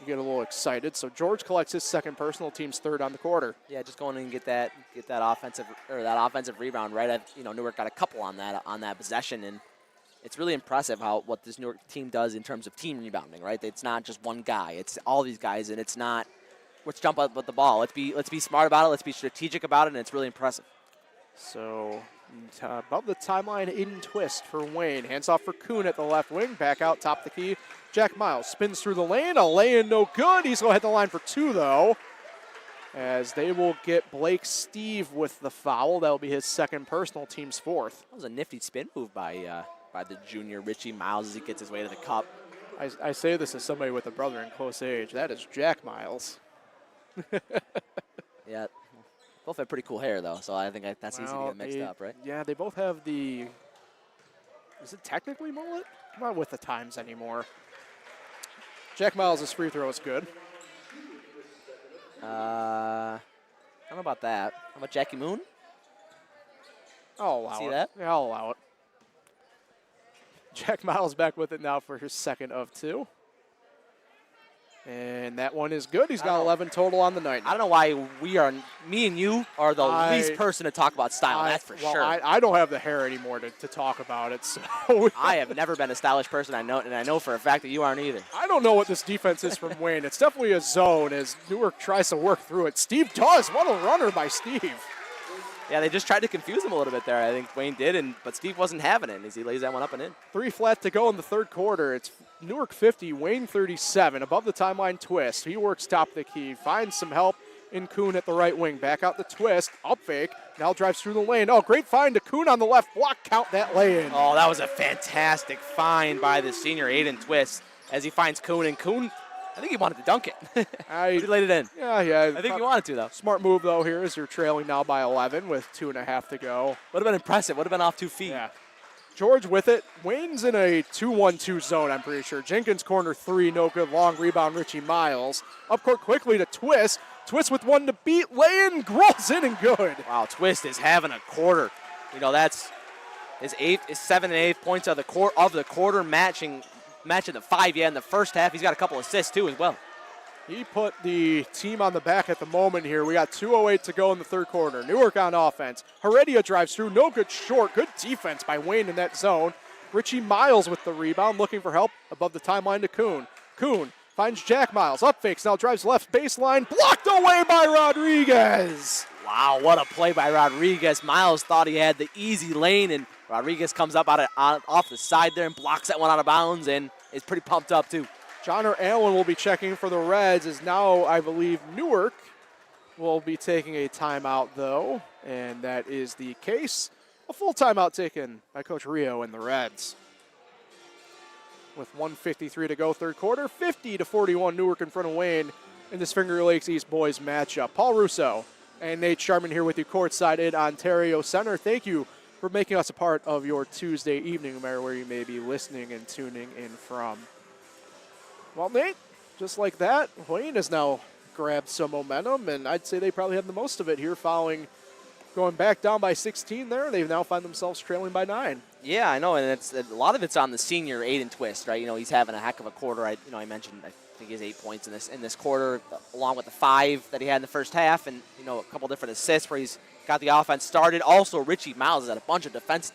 get a little excited. So George collects his second personal, team's third on the quarter. Yeah, just going in and get that offensive rebound right. Newark got a couple on that possession, and it's really impressive what this Newark team does in terms of team rebounding, right? It's not just one guy; it's all these guys, and it's not let's jump up with the ball. Let's be smart about it. Let's be strategic about it, and it's really impressive. So above the timeline in Twist for Wayne. Hands off for Kuhn at the left wing. Back out, top the key. Jack Miles spins through the lane. A lay-in, no good. He's going to hit the line for 2, though, as they will get Blake Steve with the foul. That will be his second personal, team's fourth. That was a nifty spin move by the junior Richie Miles as he gets his way to the cup. I say this as somebody with a brother in close age. That is Jack Miles. Yeah. Both have pretty cool hair, though, so I think that's easy to get mixed up, right? Yeah, they both have the, is it technically mullet? I'm not with the times anymore. Jack Miles' free throw is good. I don't know about that. How about Jackie Moon? I'll allow it. See that? Yeah, I'll allow it. Jack Miles back with it now for his second of 2. And that one is good. He's got 11 total on the night. I don't know why me and you are the least person to talk about style, that's for sure. I don't have the hair anymore to talk about it. So I have never been a stylish person, and I know for a fact that you aren't either. I don't know what this defense is from Wayne. It's definitely a zone as Newark tries to work through it. Steve does. What a runner by Steve. Yeah, they just tried to confuse him a little bit there. I think Wayne did, but Steve wasn't having it as he lays that one up and in. 3 flat to go in the third quarter. It's Newark 50, Wayne 37. Above the timeline twist. He works top of the key, finds some help in Kuhn at the right wing. Back out the twist, up fake. Now drives through the lane. Oh, great find to Kuhn on the left block. Count that lay-in. Oh, that was a fantastic find by the senior Aiden Twist as he finds Kuhn. And Kuhn, I think he wanted to dunk it. He laid it in. Yeah. I think he wanted to, though. Smart move, though, here as you're trailing now by 11 with 2.5 to go. Would have been impressive. Would have been off 2 feet. Yeah. George with it. Wayne's in a 2-1-2 zone, I'm pretty sure. Jenkins corner 3, no good. Long rebound, Richie Miles. Up court quickly to Twist. Twist with 1 to beat. Lay-in, grills in and good. Wow, Twist is having a quarter. That's his 7 and 8 points of the quarter matching the 5 in the first half. He's got a couple assists too as well. He put the team on the back at the moment here. We got 2:08 to go in the third quarter. Newark on offense. Heredia drives through. No good short. Good defense by Wayne in that zone. Richie Miles with the rebound, looking for help above the timeline to Kuhn. Kuhn finds Jack Miles. Up fakes. Now drives left baseline. Blocked away by Rodriguez. Wow, what a play by Rodriguez. Miles thought he had the easy lane, and Rodriguez comes up off the side there and blocks that one out of bounds and is pretty pumped up too. Johnner Allen will be checking for the Reds as now I believe Newark will be taking a timeout though, and that is the case. A full timeout taken by Coach Rio and the Reds. With 1:53 to go third quarter, 50-41 Newark in front of Wayne in this Finger Lakes East boys matchup. Paul Russo and Nate Sharman here with you courtside at Ontario Center. Thank you for making us a part of your Tuesday evening, no matter where you may be listening and tuning in from. Well, Nate, just like that, Wayne has now grabbed some momentum, and I'd say they probably have the most of it here following going back down by 16 there. They now find themselves trailing by 9. Yeah, I know, and a lot of it's on the senior Aiden Twist, right? He's having a heck of a quarter. I mentioned I think he has 8 points in this quarter, along with the 5 that he had in the first half, and a couple different assists where he's got the offense started. Also, Richie Miles has had a bunch of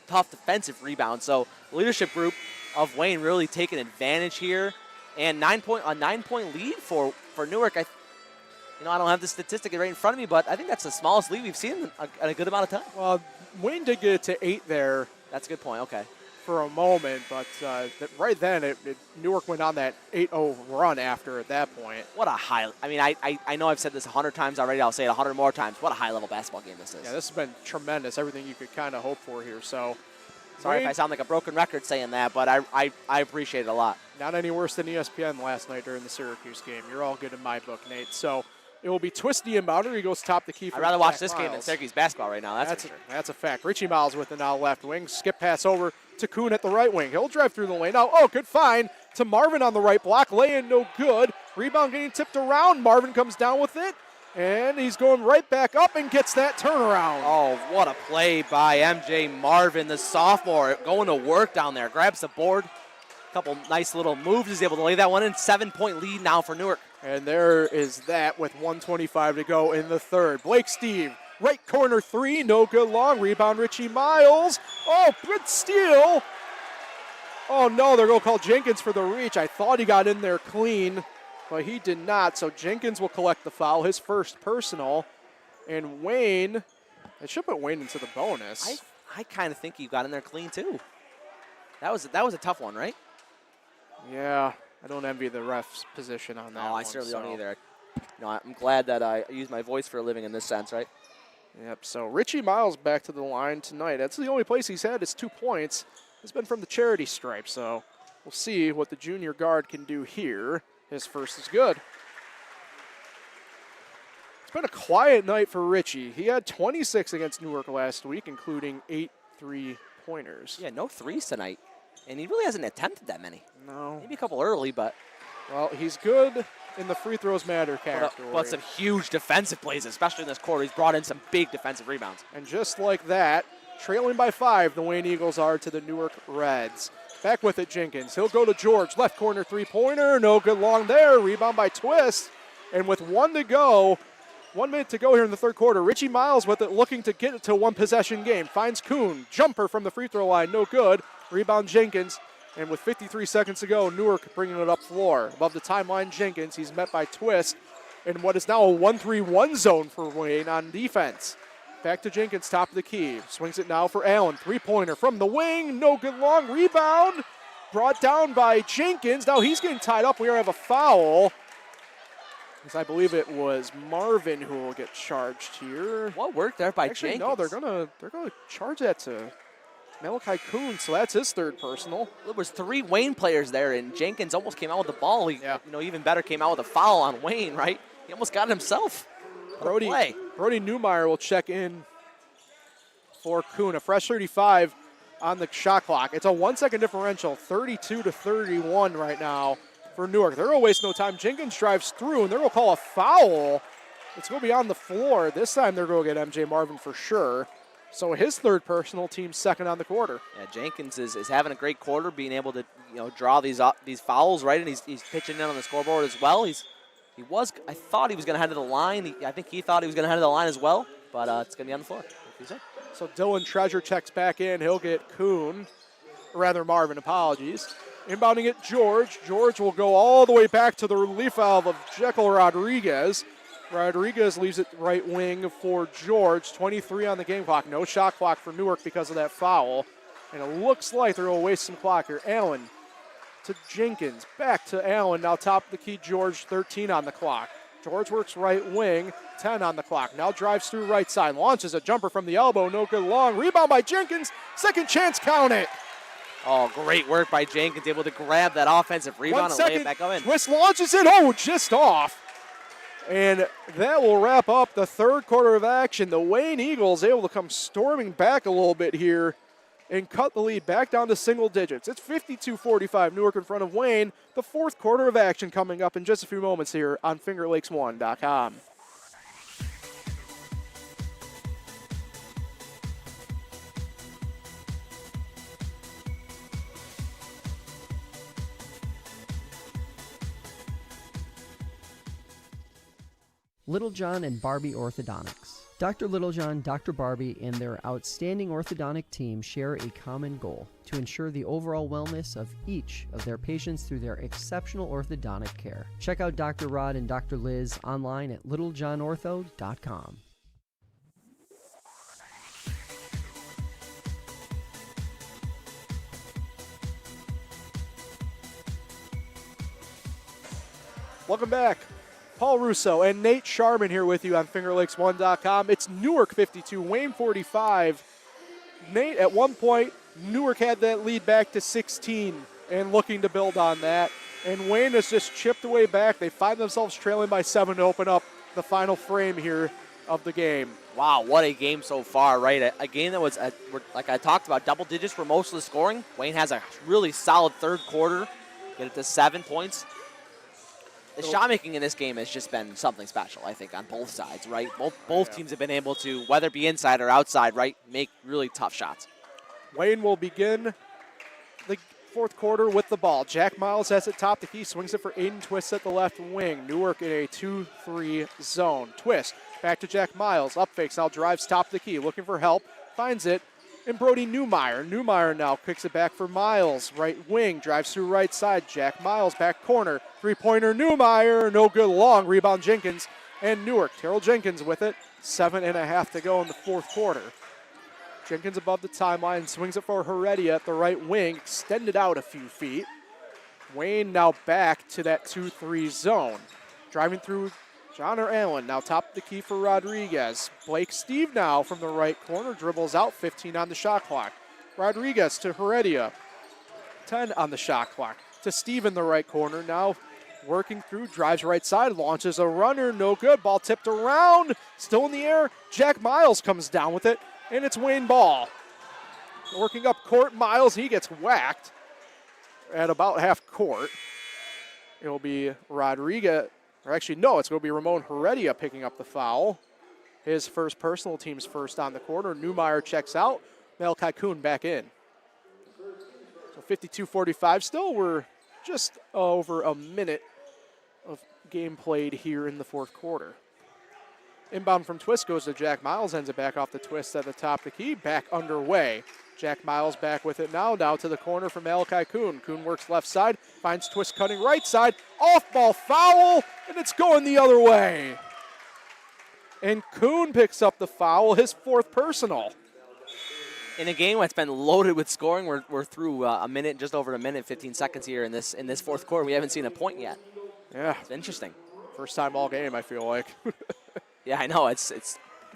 tough defensive rebounds. So the leadership group of Wayne really taking advantage here. And 9-point lead for Newark. I don't have the statistic right in front of me, but I think that's the smallest lead we've seen in a good amount of time. Well, Wayne did get it to 8 there. That's a good point. Okay. For a moment, but right then Newark went on that 8-0 run after at that point. What a high! I mean, I know I've said this 100 times already. I'll say it 100 more times. What a high-level basketball game this is. Yeah, this has been tremendous. Everything you could kind of hope for here. So. Sorry if I sound like a broken record saying that, but I appreciate it a lot. Not any worse than ESPN last night during the Syracuse game. You're all good in my book, Nate. So it will be Twisty inbounder. He goes top the key for I'd rather watch this Miles. game than Syracuse basketball right now. That's for sure. That's a fact. Richie Miles with the now left wing. Skip pass over to Kuhn at the right wing. He'll drive through the lane. Now, good find to Marvin on the right block. Lay-in, no good. Rebound getting tipped around. Marvin comes down with it. And he's going right back up and gets that turnaround. Oh, what a play by MJ Marvin, the sophomore, going to work down there. Grabs the board. A couple nice little moves. He's able to lay that one in. 7-point lead now for Newark. And there is that with 1:25 to go in the third. Blake Steve, right corner 3, no good. Long rebound, Richie Miles. Oh, good steal. Oh, no, they're going to call Jenkins for the reach. I thought he got in there clean, but he did not. So Jenkins will collect the foul, his first personal. And Wayne, it should put Wayne into the bonus. I kind of think he got in there clean, too. That was a tough one, right? Yeah, I don't envy the ref's position on that one. I certainly don't either. I'm glad that I use my voice for a living in this sense, right? Yep, so Richie Miles back to the line tonight. That's the only place he's had his 2 points. It's been from the charity stripe, so we'll see what the junior guard can do here. His first is good. It's been a quiet night for Richie. He had 26 against Newark last week, including 8 3-pointers. Yeah, no threes tonight. And he really hasn't attempted that many. No. Maybe a couple early, but. Well, he's good in the free throws matter category. But some huge defensive plays, especially in this quarter. He's brought in some big defensive rebounds. And just like that, trailing by 5, the Wayne Eagles are to the Newark Reds. Back with it, Jenkins. He'll go to George. Left corner three-pointer. No good long there. Rebound by Twist. And with 1 minute to go here in the third quarter, Richie Miles with it, looking to get it to a one-possession game. Finds Kuhn. Jumper from the free throw line. No good. Rebound Jenkins. And with 53 seconds to go, Newark bringing it up floor. Above the timeline, Jenkins. He's met by Twist in what is now a 1-3-1 zone for Wayne on defense. Back to Jenkins, top of the key. Swings it now for Allen. Three-pointer from the wing. No good long. Rebound. Brought down by Jenkins. Now he's getting tied up. We have a foul. Because I believe it was Marvin who will get charged here. What work there by Actually, Jenkins? no, they're gonna charge that to Malachi Kuhn, so that's his third personal. There was 3 Wayne players there, and Jenkins almost came out with the ball. He, Yeah. even better came out with a foul on Wayne, right? He almost got it himself. Brody Play. Newmeyer will check in for Kuhn. A fresh 35 on the shot clock. It's a 1-second differential, 32-31 right now for Newark. They're going to waste no time. Jenkins drives through, and they're going to call a foul. It's going to be on the floor. This time they're going to get MJ Marvin for sure. So his third personal, team's second on the quarter. Yeah, Jenkins is having a great quarter, being able to draw these fouls, right? And he's pitching in on the scoreboard as well. I thought he was going to head to the line. I think he thought he was going to head to the line as well, but it's going to be on the floor, like you said. So Dylan Treasure checks back in. He'll get Kuhn, rather Marvin, apologies. Inbounding it, George. George will go all the way back to the relief valve of Jekyll Rodriguez. Rodriguez leaves it right wing for George. 23 on the game clock. No shot clock for Newark because of that foul. And it looks like they're going to waste some clock here. Allen to Jenkins. Back to Allen. Now top of the key, George, 13 on the clock. George works right wing, 10 on the clock. Now drives through right side. Launches a jumper from the elbow. No good long. Rebound by Jenkins. Second chance, count it. Oh, great work by Jenkins, able to grab that offensive rebound and lay it back up in. Twist launches it. Oh, just off. And that will wrap up the third quarter of action. The Wayne Eagles able to come storming back a little bit here and cut the lead back down to single digits. It's 52-45, Newark in front of Wayne. The fourth quarter of action coming up in just a few moments here on FingerLakes1.com. Littlejohn and Barbie Orthodontics. Dr. Littlejohn, Dr. Barbie, and their outstanding orthodontic team share a common goal: to ensure the overall wellness of each of their patients through their exceptional orthodontic care. Check out Dr. Rod and Dr. Liz online at littlejohnortho.com. Welcome back. Paul Russo and Nate Sharman here with you on FingerLakes1.com. It's Newark 52, Wayne 45. Nate, at one point, Newark had that lead back to 16 and looking to build on that. And Wayne has just chipped away back. They find themselves trailing by 7 to open up the final frame here of the game. Wow, what a game so far, right? A game that was, like I talked about, double digits for most of the scoring. Wayne has a really solid third quarter, get it to 7 points. The shot making in this game has just been something special, I think, on both sides, right? Both teams have been able to, whether it be inside or outside, right, make really tough shots. Wayne will begin the fourth quarter with the ball. Jack Miles has it top the key, swings it for Aiden Twist at the left wing. Newark in a 2-3 zone. Twist back to Jack Miles, up fakes, now drives top the key, looking for help, finds it. And Brody Newmeyer. Newmeyer now kicks it back for Miles. Right wing, drives through right side. Jack Miles, back corner. Three-pointer, Newmeyer. No good long. Rebound, Jenkins. And Newark. Terrell Jenkins with it. 7.5 to go in the fourth quarter. Jenkins above the timeline. Swings it for Heredia at the right wing. Extended out a few feet. Wayne now back to that 2-3 zone. Driving through John or Allen, now top of the key for Rodriguez. Blake Steve now from the right corner, dribbles out, 15 on the shot clock. Rodriguez to Heredia, 10 on the shot clock. To Steve in the right corner, now working through, drives right side, launches a runner, no good. Ball tipped around, still in the air. Jack Miles comes down with it, and it's Wayne ball. Working up court, Miles, he gets whacked at about half court. It'll be Rodriguez. Or actually, no, it's going to be Ramon Heredia picking up the foul. His first personal, team's first on the quarter. Newmeyer checks out. Malachi Kuhn back in. So 52-45. Still, we're just over a minute of game played here in the fourth quarter. Inbound from Twist goes to Jack Miles, ends it back off the Twist at the top of the key, back underway. Jack Miles back with it now to the corner from Malachi Kuhn. Kuhn works left side, finds Twist cutting right side, off-ball foul, and it's going the other way. And Kuhn picks up the foul, his fourth personal. In a game that's been loaded with scoring, we're through a minute, just over a minute, 15 seconds here in this fourth quarter. We haven't seen a point yet. Yeah. It's interesting. First time all game, I feel like. Yeah, I know. It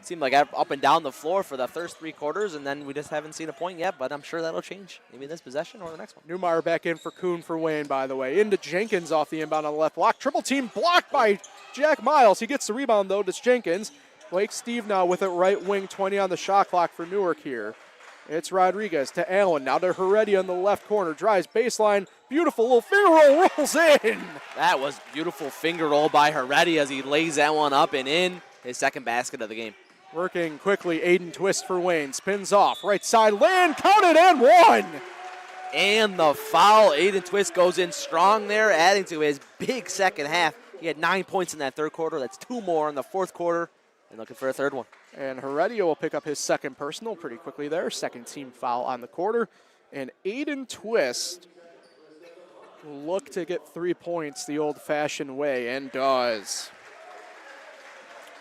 seemed like up and down the floor for the first three quarters, and then we just haven't seen a point yet, but I'm sure that'll change. Maybe this possession or the next one. Newmeyer back in for Kuhn for Wayne, by the way. Into Jenkins off the inbound on the left block. Triple team blocked by Jack Miles. He gets the rebound, though, to Jenkins. Blake Steve now with it right wing, 20 on the shot clock for Newark here. It's Rodriguez to Allen, now to Heredia in the left corner. Drives baseline, beautiful little finger roll, rolls in. That was beautiful finger roll by Heredia as he lays that one up and in. His second basket of the game. Working quickly, Aiden Twist for Wayne. Spins off, right side, land, counted, and one. And the foul. Aiden Twist goes in strong there, adding to his big second half. He had 9 points in that third quarter. That's 2 more in the fourth quarter. And looking for a third one. And Heredia will pick up his second personal pretty quickly there. Second team foul on the quarter. And Aiden Twist will look to get 3 points the old-fashioned way, and does.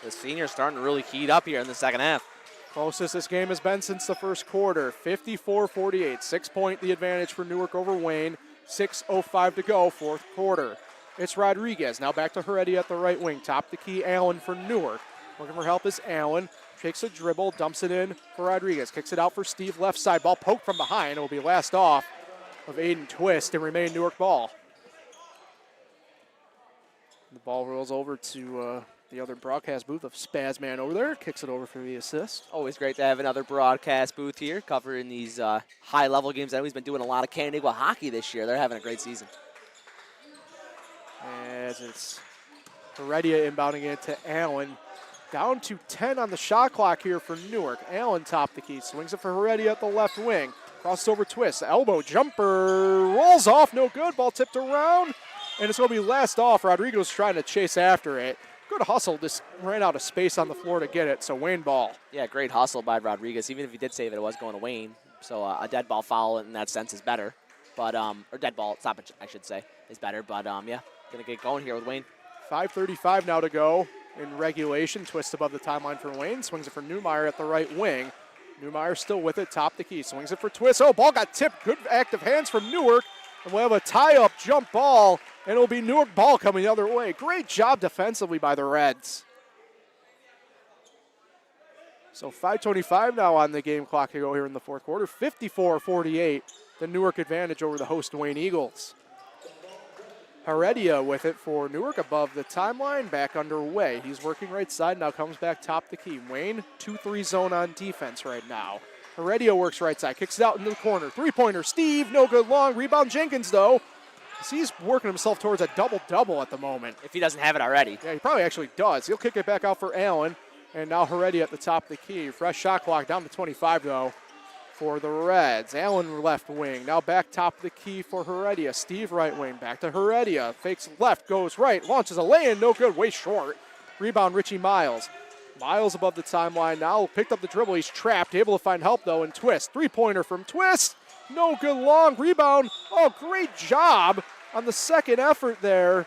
The senior's starting to really heat up here in the second half. Closest this game has been since the first quarter. 54-48. 6 point the advantage for Newark over Wayne. 6:05 to go, fourth quarter. It's Rodriguez. Now back to Heredia at the right wing. Top the key, Allen for Newark. Looking for help is Allen. Takes a dribble, dumps it in for Rodriguez. Kicks it out for Steve, left side. Ball poked from behind. It will be last off of Aiden Twist and remain Newark ball. The ball rolls over to the other broadcast booth of Spazman over there. Kicks it over for the assist. Always great to have another broadcast booth here covering these high-level games. I know he's been doing a lot of Canandaigua hockey this year. They're having a great season. As it's Heredia inbounding it to Allen. Down to 10 on the shot clock here for Newark. Allen top the key. Swings it for Heredia at the left wing. Crosses over Twist. Elbow jumper. Rolls off. No good. Ball tipped around. And it's going to be last off. Rodriguez trying to chase after it. Good hustle. Just ran out of space on the floor to get it. So Wayne ball. Yeah, great hustle by Rodriguez. Even if he did save it, it was going to Wayne. So a dead ball foul in that sense is better. But or dead ball stoppage, I should say, is better. But, yeah, going to get going here with Wayne. 5:35 now to go in regulation. Twist above the timeline for Wayne. Swings it for Newmeyer at the right wing. Newmeyer still with it. Top the key. Swings it for Twist. Oh, ball got tipped. Good active hands from Newark. And we'll have a tie-up jump ball. And it'll be Newark ball coming the other way. Great job defensively by the Reds. So 5:25 now on the game clock to go here in the fourth quarter. 54-48. The Newark advantage over the host Wayne Eagles. Heredia with it for Newark above the timeline, back underway. He's working right side, now comes back top the key. Wayne, 2-3 zone on defense right now. Heredia works right side, kicks it out into the corner. Three-pointer, Steve, no good long. Rebound Jenkins, though. He's working himself towards a double-double at the moment. If he doesn't have it already. Yeah, he probably actually does. He'll kick it back out for Allen, and now Heredia at the top of the key. Fresh shot clock, down to 25, though, for the Reds. Allen left wing, now back top of the key for Heredia. Steve right wing, back to Heredia. Fakes left, goes right, launches a lay-in, no good, way short. Rebound Richie Miles. Miles above the timeline now, picked up the dribble, he's trapped, able to find help though, and Twist. Three-pointer from Twist, no good long, rebound. Oh, great job on the second effort there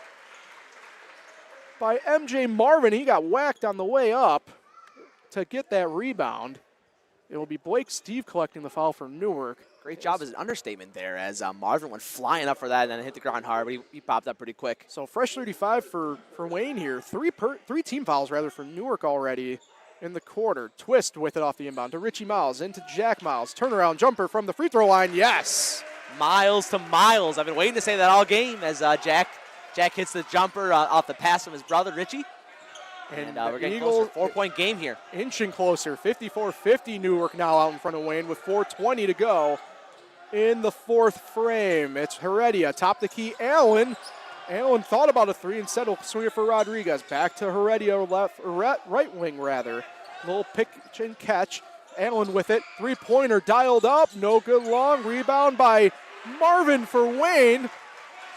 by MJ Marvin. He got whacked on the way up to get that rebound. It will be Blake Steve collecting the foul for Newark. Great job as an understatement there as Marvin went flying up for that and then hit the ground hard, but he popped up pretty quick. So fresh 35 for Wayne here. Three team fouls rather for Newark already in the quarter. Twist with it off the inbound to Richie Miles, into Jack Miles. Turnaround jumper from the free throw line, yes! Miles to Miles. I've been waiting to say that all game as Jack hits the jumper off the pass from his brother Richie. And we're getting closer. 4-point game here. Inching closer. 54-50 Newark now out in front of Wayne with 4:20 to go in the fourth frame. It's Heredia. Top the key, Allen. Allen thought about a three, instead will swing it for Rodriguez. Back to Heredia, right wing rather. Little pick and catch. Allen with it. Three-pointer dialed up. No good long. Rebound by Marvin for Wayne.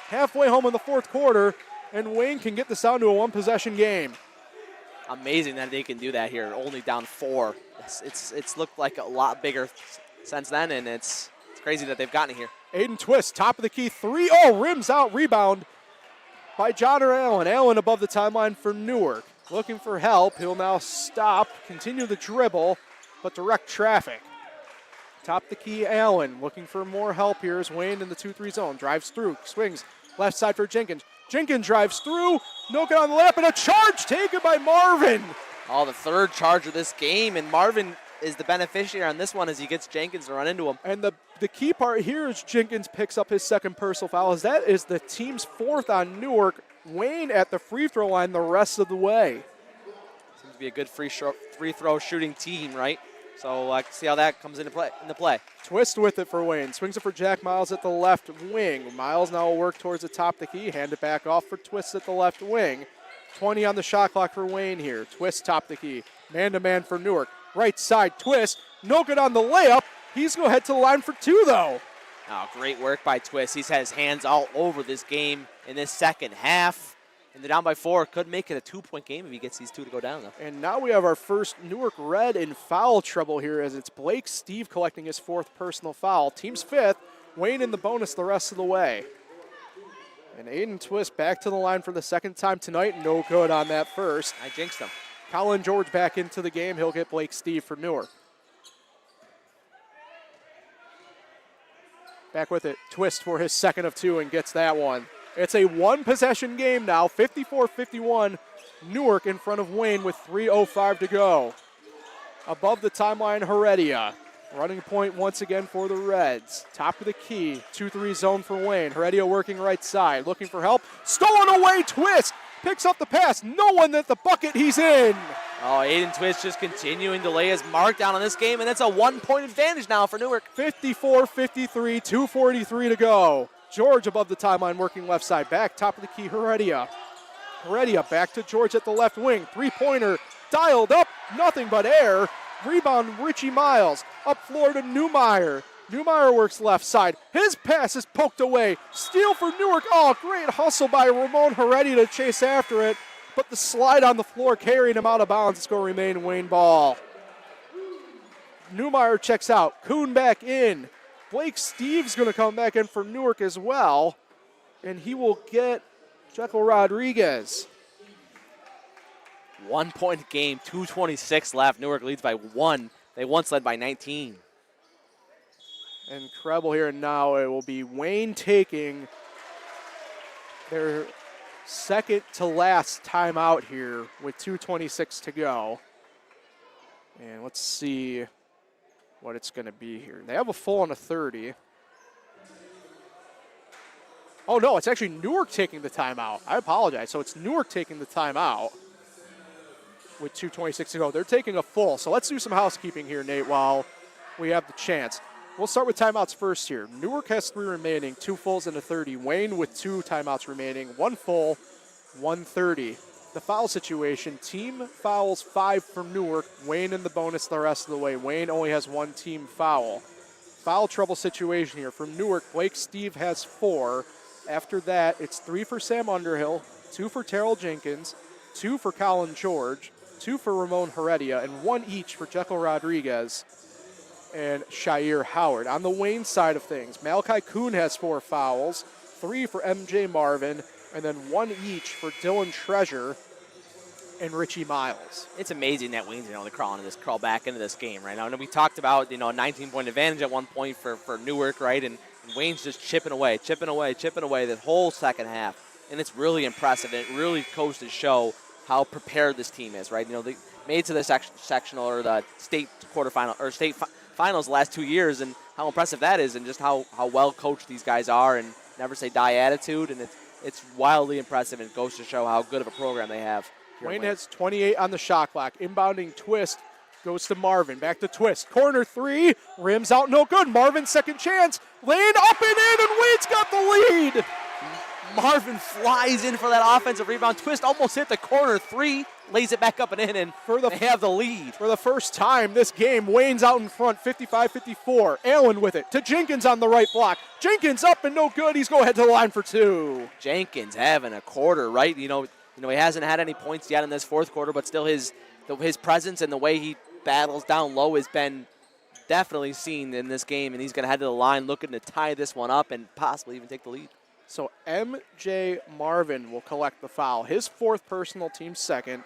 Halfway home in the fourth quarter, and Wayne can get this down to a one-possession game. Amazing that they can do that here, only down 4. It's looked like a lot bigger since then, and it's crazy that they've gotten it here. Aiden Twist, top of the key, 3. Oh, rims out, rebound by John or Allen. Allen above the timeline for Newark. Looking for help. He'll now stop, continue the dribble, but direct traffic. Top the key, Allen. Looking for more help here as Wayne in the 2-3 zone. Drives through, swings left side for Jenkins. Jenkins drives through, no good on the lap, and a charge taken by Marvin. Oh, the third charge of this game, and Marvin is the beneficiary on this one as he gets Jenkins to run into him. And the key part here is Jenkins picks up his second personal foul, as that is the team's 4th on Newark. Wayne at the free throw line the rest of the way. Seems to be a good free throw shooting team, right? So see how that comes into play. Twist with it for Wayne. Swings it for Jack Miles at the left wing. Miles now will work towards the top of the key. Hand it back off for Twist at the left wing. 20 on the shot clock for Wayne here. Twist top of the key. Man-to-man for Newark. Right side, Twist. No good on the layup. He's going to head to the line for 2, though. Oh, great work by Twist. He's had his hands all over this game in this second half. And they're down by 4. Could make it a 2-point game if he gets these 2 to go down, though. And now we have our first Newark Red in foul trouble here, as it's Blake Steve collecting his 4th personal foul. Team's 5th. Wayne in the bonus the rest of the way. And Aiden Twist back to the line for the second time tonight. No good on that first. I jinxed him. Colin George back into the game. He'll get Blake Steve for Newark. Back with it. Twist for his second of 2 and gets that one. It's a one-possession game now, 54-51. Newark in front of Wayne with 3:05 to go. Above the timeline, Heredia. Running point once again for the Reds. Top of the key, 2-3 zone for Wayne. Heredia working right side, looking for help. Stolen away, Twist picks up the pass. No one at the bucket, he's in. Oh, Aiden Twist just continuing to lay his mark down on this game, and it's a 1-point advantage now for Newark. 54-53, 2:43 to go. George above the timeline working left side. Back top of the key, Heredia. Heredia back to George at the left wing. Three-pointer dialed up, nothing but air. Rebound, Richie Miles. Up floor to Newmeyer. Newmeyer works left side. His pass is poked away. Steal for Newark. Oh, great hustle by Ramon Heredia to chase after it. But the slide on the floor carrying him out of bounds. It's going to remain Wayne ball. Newmeyer checks out. Kuhn back in. Blake Steve's going to come back in for Newark as well. And he will get Jekyll Rodriguez. 1-point game, 2:26 left. Newark leads by 1. They once led by 19. Incredible here, and now it will be Wayne taking their second to last timeout here with 2:26 to go. And let's see what it's going to be here. They have a full on a 30. Oh, no, it's actually Newark taking the timeout. I apologize. So it's Newark taking the timeout with 2:26 to go. They're taking a full. So let's do some housekeeping here, Nate, while we have the chance. We'll start with timeouts first here. Newark has 3 remaining, 2 fulls and a 30. Wayne with 2 timeouts remaining, 1 full, 1:30. The foul situation, team fouls 5 from Newark. Wayne in the bonus the rest of the way. Wayne only has 1 team foul. Foul trouble situation here. From Newark, Blake Steve has 4. After that, it's 3 for Sam Underhill, 2 for Terrell Jenkins, 2 for Colin George, 2 for Ramon Heredia, and 1 each for Jekyll Rodriguez and Shair Howard. On the Wayne side of things, Malachi Kuhn has 4 fouls, 3 for MJ Marvin, and then 1 each for Dylan Treasure and Richie Miles. It's amazing that Wayne's to crawl back into this game right now. And we talked about, a 19-point advantage at one point for Newark, right? And Wayne's just chipping away the whole second half. And it's really impressive. And it really goes to show how prepared this team is, right? They made it to the sectional or the state quarterfinal or state finals the last 2 years, and how impressive that is, and just how well coached these guys are, and never say die attitude. And it's wildly impressive, and it goes to show how good of a program they have. Wayne has 28 on the shot clock. Inbounding Twist goes to Marvin. Back to Twist. Corner 3. Rims out, no good. Marvin second chance. Lane up and in, and Wayne's got the lead. Marvin flies in for that offensive rebound. Twist almost hit the corner 3. lays it back up and in, and they have the lead. For the first time this game, Wayne's out in front, 55-54. Allen with it to Jenkins on the right block. Jenkins up and no good. He's going to head to the line for two. Jenkins having a quarter, right? You know, he hasn't had any points yet in this fourth quarter, but still his presence and the way he battles down low has been definitely seen in this game, and he's going to head to the line looking to tie this one up and possibly even take the lead. So M.J. Marvin will collect the foul. His fourth personal, team second.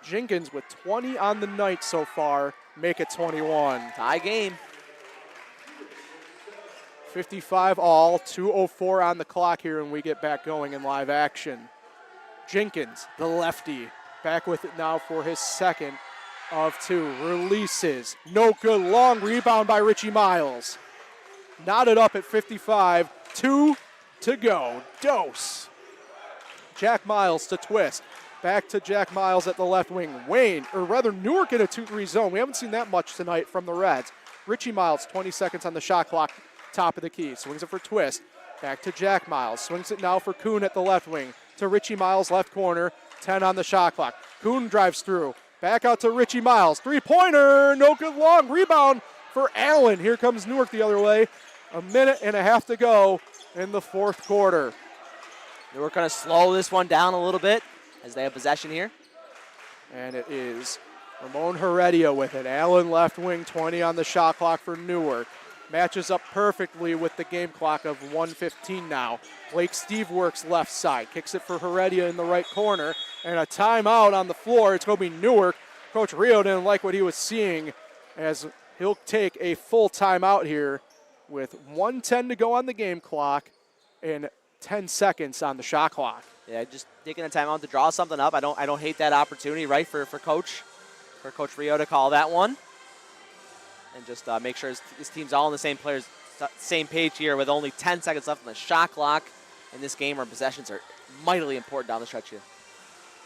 Jenkins with 20 on the night so far, make it 21. Tie game. 55 all, 2:04 on the clock here, and we get back going in live action. Jenkins, the lefty, back with it now for his second of two. Releases, no good, long rebound by Richie Miles. Knotted up at 55, 2 to go. Dose. Jack Miles to twist. Back to Jack Miles at the left wing. Wayne, or rather Newark in a 2-3 zone. We haven't seen that much tonight from the Reds. Richie Miles, 20 seconds on the shot clock, top of the key. Swings it for twist. Back to Jack Miles. Swings it now for Kuhn at the left wing. To Richie Miles, left corner, 10 on the shot clock. Kuhn drives through. Back out to Richie Miles. Three-pointer, no good, long rebound for Allen. Here comes Newark the other way. A minute and a half to go in the fourth quarter. Newark going to slow this one down a little bit as they have possession here. And it is Ramon Heredia with it. Allen left wing, 20 on the shot clock for Newark. Matches up perfectly with the game clock of 1:15 now. Blake Steve works left side. Kicks it for Heredia in the right corner. And a timeout on the floor. It's going to be Newark. Coach Rio didn't like what he was seeing as he'll take a full timeout here with 1:10 to go on the game clock and 10 seconds on the shot clock. Yeah, just taking a timeout to draw something up. I don't hate that opportunity, right, for Coach Rio to call that one. And just make sure his team's all on the same page here with only 10 seconds left on the shot clock in this game where possessions are mightily important down the stretch here.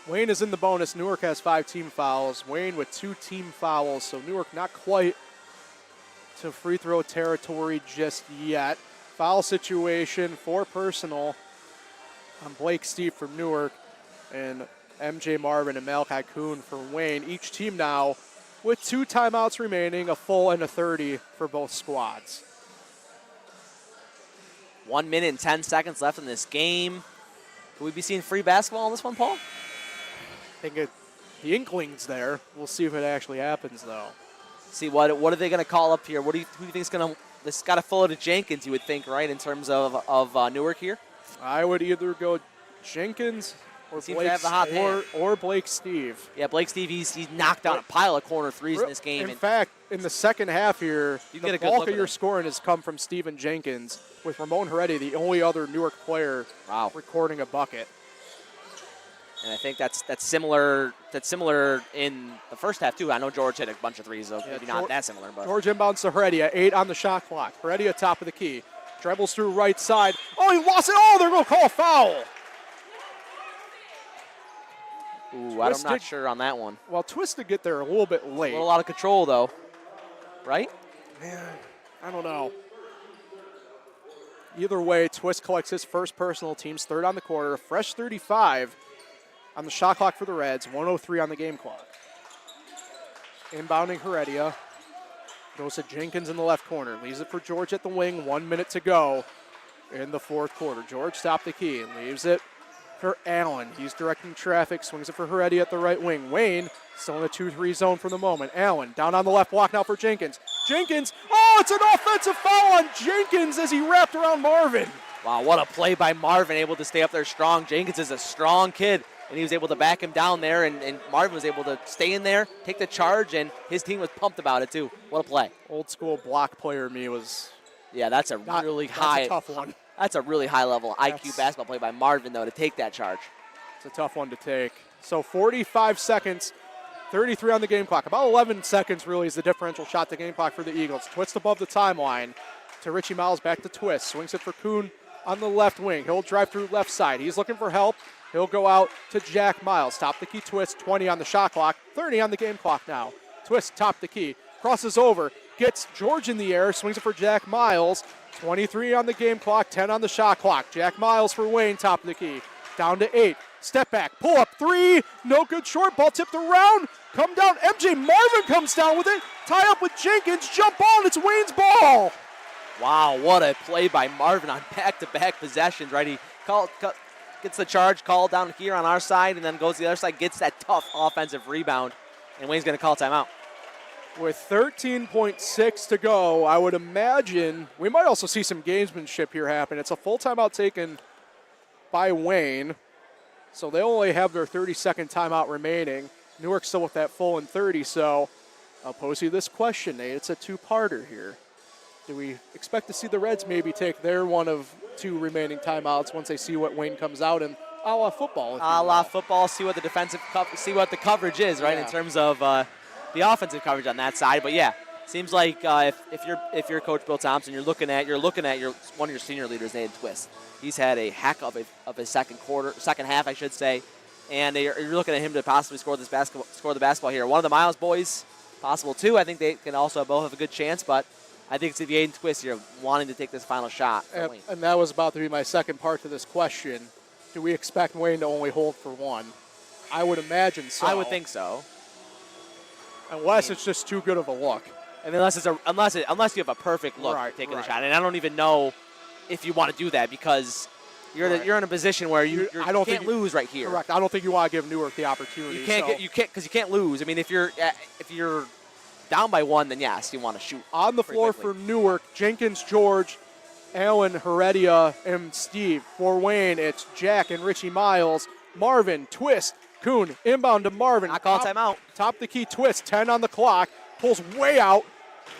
Wayne is in the bonus. Newark has 5 team fouls. Wayne with 2 team fouls, so Newark not quite to free throw territory just yet. Foul situation, 4 personal on Blake Steve from Newark and M.J. Marvin and Malachi Kuhn for Wayne. Each team now with 2 timeouts remaining, a full and a 30 for both squads. 1 minute and 10 seconds left in this game. Could we be seeing free basketball on this one, Paul? I think the inkling's there. We'll see if it actually happens, though. See, what are they going to call up here? Who do you think is going to – this got to fall to Jenkins, you would think, right, in terms of Newark here? I would either go Jenkins or Blake Steve. Yeah, Blake Steve, he's knocked down a pile of corner threes in this game. In fact, in the second half here, the bulk of your scoring has come from Steven Jenkins, with Ramon Heredia the only other Newark player recording a bucket. And I think that's similar. That's similar in the first half too. I know George hit a bunch of threes, so maybe not that similar. But George inbounds to Heredia, 8 on the shot clock. Heredia top of the key, dribbles through right side. Oh, he lost it! Oh, they're going to call a foul. Ooh, I'm not sure on that one. Well, Twist did get there a little bit late. A little out of control though, right? Man, I don't know. Either way, Twist collects his first personal, team's third on the quarter, a fresh 35. On the shot clock for the Reds, 1:03 on the game clock. Inbounding Heredia. Goes to Jenkins in the left corner. Leaves it for George at the wing. 1 minute to go in the fourth quarter. George stopped the key and leaves it for Allen. He's directing traffic. Swings it for Heredia at the right wing. Wayne still in the 2-3 zone for the moment. Allen down on the left block now for Jenkins. Jenkins. Oh, it's an offensive foul on Jenkins as he wrapped around Marvin. Wow, what a play by Marvin. Able to stay up there strong. Jenkins is a strong kid. And he was able to back him down there, and Marvin was able to stay in there, take the charge, and his team was pumped about it, too. What a play. Old school block player me was... Yeah, that's a tough one. That's a really high-level IQ basketball play by Marvin, though, to take that charge. It's a tough one to take. So 45 seconds, 33 on the game clock. About 11 seconds, really, is the differential shot to game clock for the Eagles. Twist above the timeline to Richie Miles, back to Twist. Swings it for Kuhn on the left wing. He'll drive through left side. He's looking for help. He'll go out to Jack Miles. Top the key, Twist, 20 on the shot clock, 30 on the game clock now. Twist, top the key, crosses over, gets George in the air, swings it for Jack Miles. 23 on the game clock, 10 on the shot clock. Jack Miles for Wayne, top of the key. Down to 8. Step back. Pull up 3. No good. Short ball tipped around. Come down. MJ Marvin comes down with it. Tie up with Jenkins. Jump on. It's Wayne's ball. Wow, what a play by Marvin on back-to-back possessions, right? He gets the charge called down here on our side and then goes to the other side, gets that tough offensive rebound, and Wayne's going to call timeout. With 13.6 to go, I would imagine we might also see some gamesmanship here happen. It's a full timeout taken by Wayne, so they only have their 30-second timeout remaining. Newark still with that full and 30, so I'll pose you this question, Nate. It's a two-parter here. Do we expect to see the Reds maybe take their one of 2 remaining timeouts once they see what Wayne comes out in a la football? A la football, see what the see what the coverage is, right, in terms of the offensive coverage on that side. But yeah, seems like if you're Coach Bill Thompson, you're looking at one of your senior leaders, Nate Twist. He's had a heck of a second half, I should say, and you're looking at him to possibly score the basketball here. One of the Miles boys, possible too. I think they can also both have a good chance, but I think it's the Aiden Twist here wanting to take this final shot. And that was about to be my second part to this question. Do we expect Wayne to only hold for 1? I would imagine so. I would think so. Unless it's just too good of a look. And unless you have a perfect look taking the shot. And I don't even know if you want to do that because you're in a position where you can't lose right here. Correct. I don't think you want to give Newark the opportunity. You can't lose. I mean, if you're down by 1, then yes, you want to shoot. On the floor for Newark, Jenkins, George, Allen, Heredia, and Steve. For Wayne, it's Jack and Richie Miles. Marvin, Twist, Kuhn, inbound to Marvin. Not call timeout. Top the key, Twist, 10 on the clock. Pulls way out.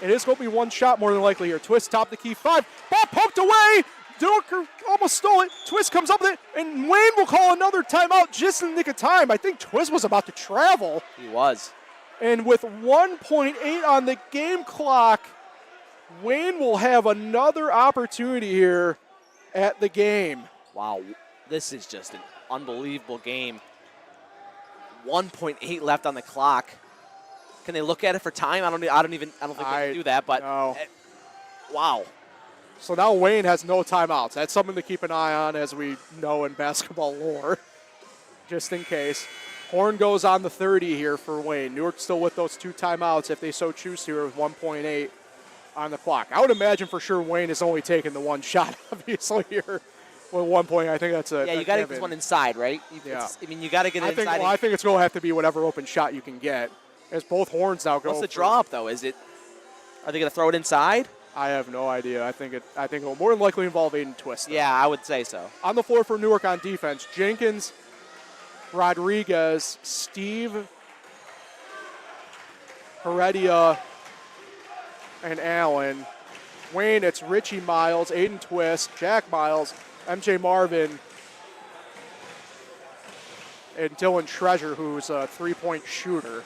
It is going to be one shot more than likely here. Twist, top the key, 5. Ball poked away. Newark almost stole it. Twist comes up with it, and Wayne will call another timeout just in the nick of time. I think Twist was about to travel. He was. And with 1.8 on the game clock, Wayne will have another opportunity here at the game. Wow, this is just an unbelievable game. 1.8 left on the clock. Can they look at it for time? I don't think they can do that. But no. Wow. So now Wayne has no timeouts. That's something to keep an eye on, as we know in basketball lore, just in case. Horn goes on the 30 here for Wayne. Newark still with those 2 timeouts if they so choose to, with 1.8 on the clock. I would imagine for sure Wayne is only taking the 1 shot, obviously, here with 1 point. I think that's a... Yeah, you got to get this one inside, right? Yeah. You got to get it inside. I think it's going to have to be whatever open shot you can get, as both Horns now go. What's the draw up, though? Are they going to throw it inside? I have no idea. I think it will more than likely involve Aiden Twist, though. Yeah, I would say so. On the floor for Newark on defense, Jenkins, Rodriguez, Steve, Heredia, and Allen. Wayne, it's Richie Miles, Aiden Twist, Jack Miles, MJ Marvin, and Dylan Treasure, who's a 3-point shooter.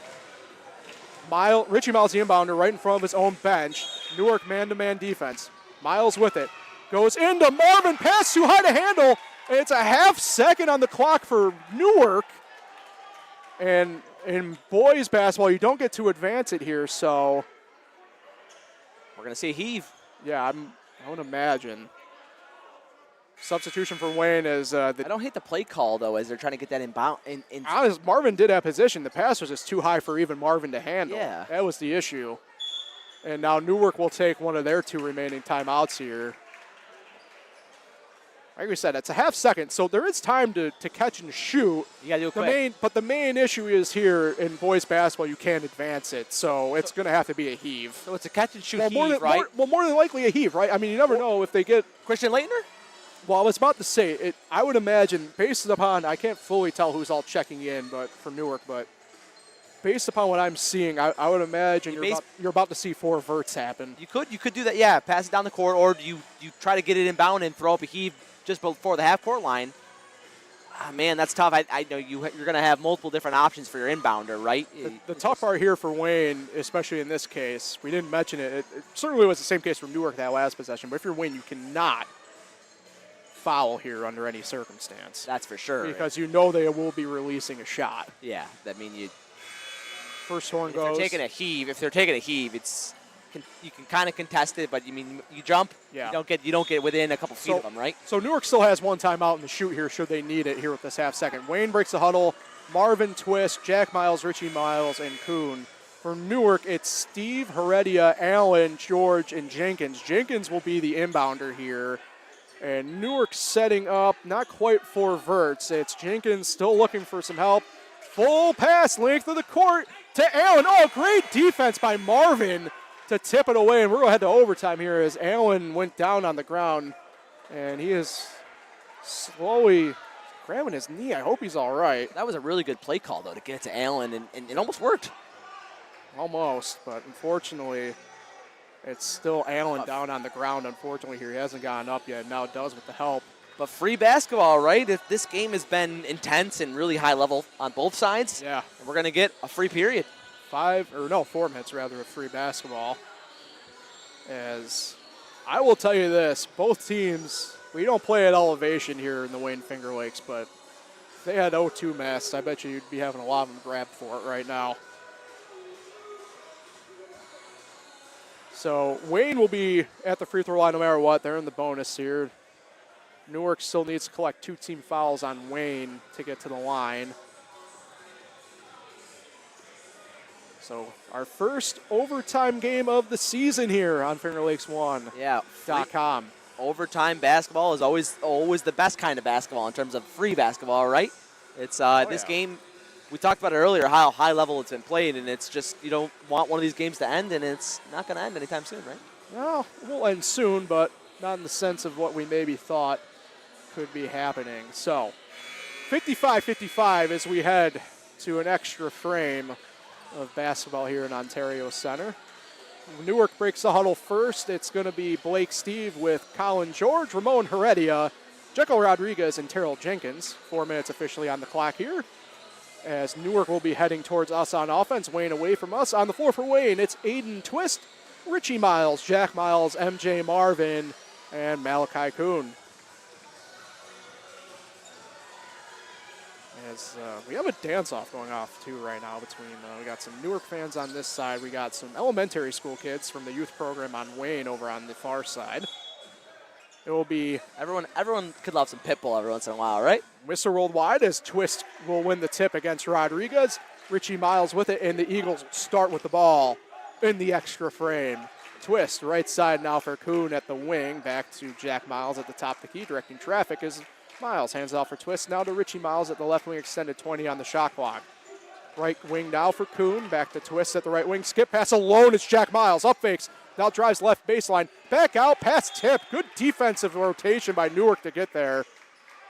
Richie Miles, the inbounder, right in front of his own bench. Newark man-to-man defense. Miles with it. Goes into Marvin, pass too high to handle. And it's a half second on the clock for Newark. And in boys basketball, you don't get to advance it here, so. We're going to see a heave. Yeah, I would imagine. Substitution for Wayne is I don't hate the play call, though, as they're trying to get that inbound. Honest, Marvin did have position. The pass was just too high for even Marvin to handle. Yeah. That was the issue. And now Newark will take one of their 2 remaining timeouts here. Like we said, it's a half second, so there is time to catch and shoot. You got to do it quick. But the main issue is here in boys basketball, you can't advance it, so it's going to have to be a heave. So it's a catch and shoot heave, right? More than likely a heave, right? I mean, you never know if they get Christian Leitner? Well, I was about to say, I would imagine, based upon, I can't fully tell who's all checking in but for Newark, but based upon what I'm seeing, I would imagine you're about to see 4 verts happen. You could do that, yeah, pass it down the court, or you try to get it inbound and throw up a heave just before the half-court line. Man, that's tough. I know you're going to have multiple different options for your inbounder, right? The tough part here for Wayne, especially in this case, we didn't mention it. It certainly was the same case for Newark that last possession, but if you're Wayne, you cannot foul here under any circumstance. That's for sure. Because you know they will be releasing a shot. Yeah, that means you. First horn If goes. they're taking a heave, it's you can kind of contest it, but you jump, Yeah. you don't get within a couple feet of them, right? So Newark still has one timeout in the shoot here should they need it here with this half second. Wayne breaks the huddle. Marvin, Twist, Jack Miles, Richie Miles, and Kuhn. For Newark, it's Steve, Heredia, Allen, George, and Jenkins. Jenkins will be the inbounder here. And Newark setting up, not quite for Verts. It's Jenkins still looking for some help. Full pass, length of the court to Allen. Oh, great defense by Marvin to tip it away. And we're going to head to overtime here as Allen went down on the ground. And he is slowly grabbing his knee. I hope he's all right. That was a really good play call, though, to get it to Allen, and it almost worked. Almost, but unfortunately, it's still Allen down on the ground. Unfortunately, here he hasn't gotten up yet. Now it does with the help. But free basketball, right? If this game has been intense and really high level on both sides, Yeah. we're going to get a free period. 4 minutes rather of free basketball. As I will tell you this, both teams, we don't play at elevation here in the Wayne Finger Lakes, but if they had 0-2 masts, I bet you'd be having a lot of them grab for it right now. So Wayne will be at the free throw line no matter what. They're in the bonus here. Newark still needs to collect 2 team fouls on Wayne to get to the line. So our first overtime game of the season here on Finger Lakes 1. Yeah. .com. Overtime basketball is always the best kind of basketball in terms of free basketball, right? It's this game, we talked about it earlier, how high level it's been played, and it's just you don't want one of these games to end, and it's not going to end anytime soon, right? Well, it will end soon, but not in the sense of what we maybe thought could be happening. So 55-55 as we head to an extra frame of basketball here in Ontario Center. Newark breaks the huddle first. It's going to be Blake Steve with Colin George, Ramon Heredia, Jekyll Rodriguez, and Terrell Jenkins. 4 minutes officially on the clock here. As Newark will be heading towards us on offense. Wayne away from us. On the floor for Wayne, it's Aiden Twist, Richie Miles, Jack Miles, MJ Marvin, and Malachi Kuhn. As we have a dance-off going off, too, right now between, we got some Newark fans on this side. We got some elementary school kids from the youth program on Wayne over on the far side. It will be... Everyone could love some Pitbull every once in a while, right? Whistle rolled wide as Twist will win the tip against Rodriguez. Richie Miles with it, and the Eagles start with the ball in the extra frame. Twist, right side now for Kuhn at the wing. Back to Jack Miles at the top of the key, directing traffic as Miles hands off for Twist. Now to Richie Miles at the left wing, extended 20 on the shot clock. Right wing now for Kuhn. Back to Twist at the right wing. Skip pass alone. It's Jack Miles. Up fakes. Now drives left baseline. Back out. Pass tip. Good defensive rotation by Newark to get there.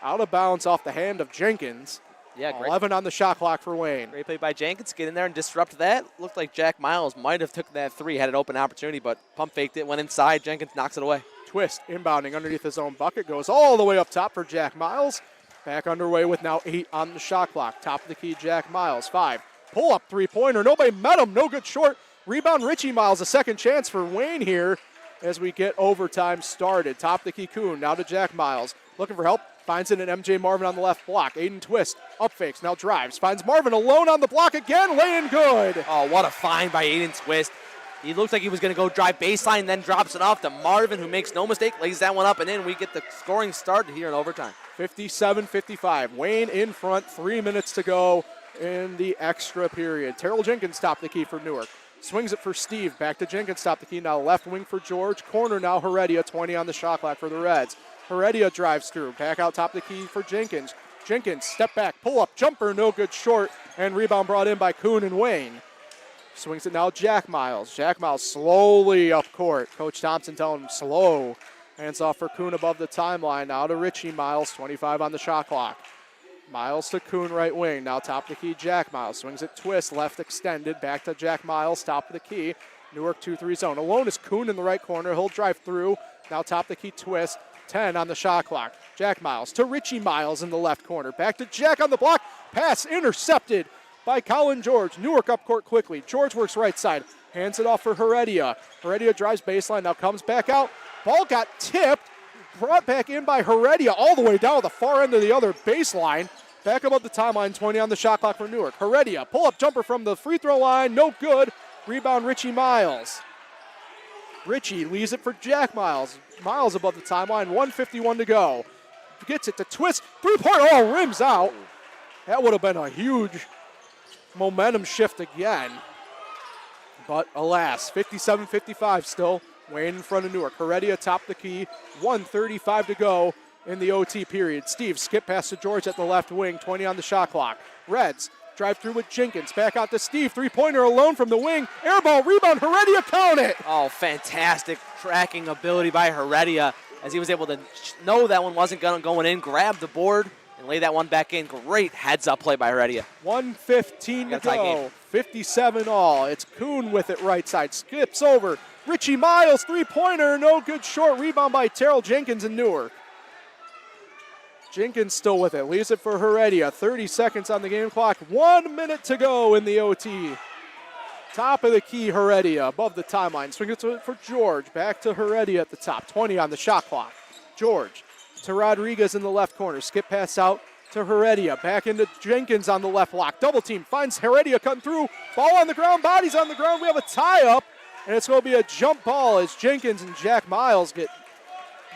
Out of bounds off the hand of Jenkins. Yeah, great. 11 on the shot clock for Wayne. Great play by Jenkins. Get in there and disrupt that. Looked like Jack Miles might have took that three, had an open opportunity, but pump faked it, went inside. Jenkins knocks it away. Twist inbounding underneath his own bucket. Goes all the way up top for Jack Miles. Back underway with now 8 on the shot clock. Top of the key, Jack Miles. 5. Pull up three-pointer. Nobody met him. No good short. Rebound Richie Miles. A second chance for Wayne here as we get overtime started. Top of the key, Kuhn. Now to Jack Miles. Looking for help. Finds it in MJ Marvin on the left block. Aiden Twist. Up fakes. Now drives. Finds Marvin alone on the block again. Laying good. Oh, what a find by Aiden Twist. He looked like he was going to go drive baseline, then drops it off to Marvin, who makes no mistake, lays that one up, and in we get the scoring started here in overtime. 57-55. Wayne in front. 3 minutes to go in the extra period. Terrell Jenkins top the key for Newark. Swings it for Steve. Back to Jenkins top the key. Now left wing for George. Corner now Heredia. 20 on the shot clock for the Reds. Heredia drives through. Back out top the key for Jenkins. Jenkins, step back, pull up, jumper, no good short, and rebound brought in by Kuhn and Wayne. Swings it now Jack Miles. Jack Miles slowly up court. Coach Thompson telling him slow. Hands off for Kuhn above the timeline. Now to Richie Miles, 25 on the shot clock. Miles to Kuhn right wing. Now top of the key, Jack Miles. Swings it twist, left extended. Back to Jack Miles, top of the key. Newark 2-3 zone. Alone is Kuhn in the right corner. He'll drive through. Now top of the key, twist. 10 on the shot clock. Jack Miles to Richie Miles in the left corner. Back to Jack on the block. Pass intercepted by Colin George. Newark up court quickly. George works right side. Hands it off for Heredia. Heredia drives baseline. Now comes back out. Ball got tipped. Brought back in by Heredia all the way down to the far end of the other baseline. Back above the timeline. 20 on the shot clock for Newark. Heredia. Pull-up jumper from the free throw line. No good. Rebound Richie Miles. Richie leaves it for Jack Miles. Miles above the timeline, 1:51 to go. Gets it to Twist, three-pointer, oh, rims out. That would have been a huge momentum shift again. But alas, 57-55 still. Wayne in front of Newark. Heredia top the key, 1:35 to go in the OT period. Steve skip pass to George at the left wing, 20 on the shot clock. Reds drive through with Jenkins, back out to Steve, three-pointer alone from the wing. Air ball, rebound, Heredia, count it! Oh, fantastic tracking ability by Heredia as he was able to know that one wasn't going in, grab the board, and lay that one back in. Great heads-up play by Heredia. 1:15 to Tie go, game. 57 all. It's Kuhn with it right side, skips over. Richie Miles, three-pointer, no good, short rebound by Terrell Jenkins in Newark. Jenkins still with it, leaves it for Heredia. 30 seconds on the game clock, 1 minute to go in the OT. Top of the key, Heredia, above the timeline. Swing it for George, back to Heredia at the top, 20 on the shot clock. George to Rodriguez in the left corner, skip pass out to Heredia, back into Jenkins on the left block. Double team, finds Heredia cutting through, ball on the ground, bodies on the ground. We have a tie-up, and it's going to be a jump ball as Jenkins and Jack Miles get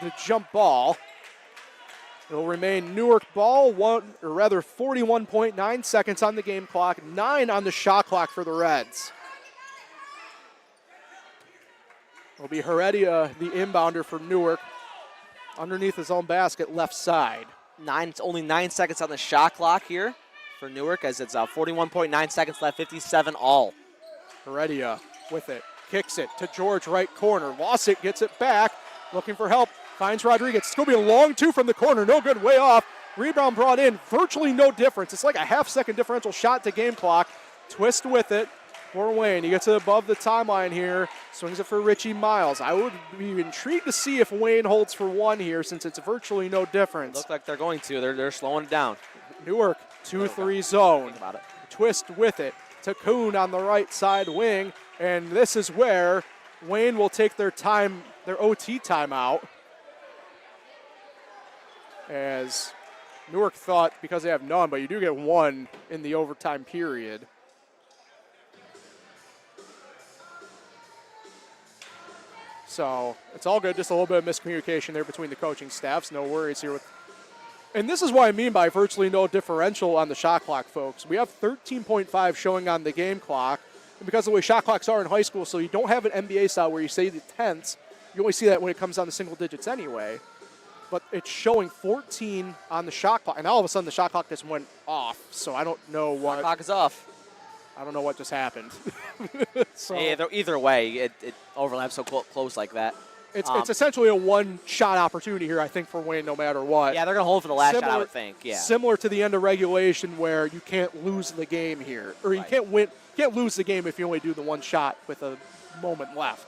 the jump ball. It'll remain Newark ball, 41.9 seconds on the game clock, 9 on the shot clock for the Reds. It'll be Heredia, the inbounder for Newark, underneath his own basket, left side. It's only 9 seconds on the shot clock here for Newark as it's 41.9 seconds left, 57 all. Heredia with it, kicks it to George, right corner. Lost it, gets it back, looking for help, finds Rodriguez. It's going to be a long two from the corner, no good, way off. Rebound brought in, virtually no difference. It's like a half-second differential shot to game clock. Twist with it for Wayne. He gets it above the timeline here, swings it for Richie Miles. I would be intrigued to see if Wayne holds for one here since it's virtually no difference. Look like they're going to. They're slowing it down. Newark, 2-3 zone. Think about it. Twist with it to Kuhn on the right side wing, and this is where Wayne will take their OT timeout, as Newark thought because they have none, but you do get one in the overtime period. So it's all good, just a little bit of miscommunication there between the coaching staffs. No worries here and this is what I mean by virtually no differential on the shot clock, folks. We have 13.5 showing on the game clock. And because of the way shot clocks are in high school, so you don't have an NBA style where you say the tenths. You only see that when it comes down to single digits anyway. But it's showing 14 on the shot clock. And all of a sudden the shot clock just went off. So I don't know what. Shot clock is off. I don't know what just happened. So Either way, it overlaps so close like that. It's essentially a one-shot opportunity here, I think, for Wayne no matter what. Yeah, they're going to hold for the last shot, I would think. Yeah. Similar to the end of regulation where you can't lose the game here. Or you can't lose the game if you only do the one shot with a moment left.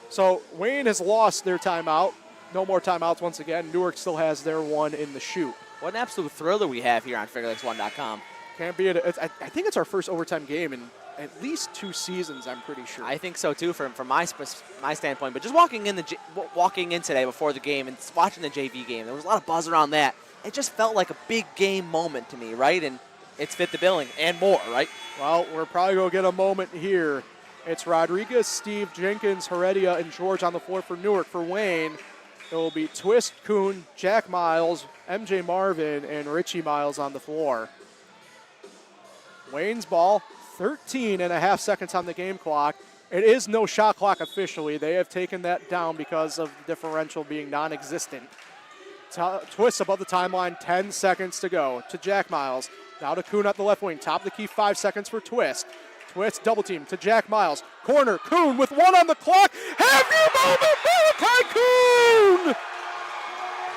So Wayne has lost their timeout. No more timeouts once again. Newark still has their one in the shoot. What an absolute thriller we have here on FingerLakes1.com. Can't be it. I think it's our first overtime game in at least 2 seasons, I'm pretty sure. I think so too, from my standpoint. But just walking in today before the game and watching the JV game, there was a lot of buzz around that. It just felt like a big game moment to me, right? And it's fit the billing and more, right? Well, we're probably going to get a moment here. It's Rodriguez, Steve, Jenkins, Heredia, and George on the floor for Newark. For Wayne, it will be Twist, Kuhn, Jack Miles, MJ Marvin, and Richie Miles on the floor. Wayne's ball, 13.5 seconds on the game clock. It is no shot clock officially. They have taken that down because of the differential being non-existent. Twist above the timeline, 10 seconds to go. To Jack Miles, now to Kuhn at the left wing. Top of the key, 5 seconds for Twist. Twist double team to Jack Miles. Corner, Kuhn with 1 on the clock. Heavy moment, Malachi Kuhn!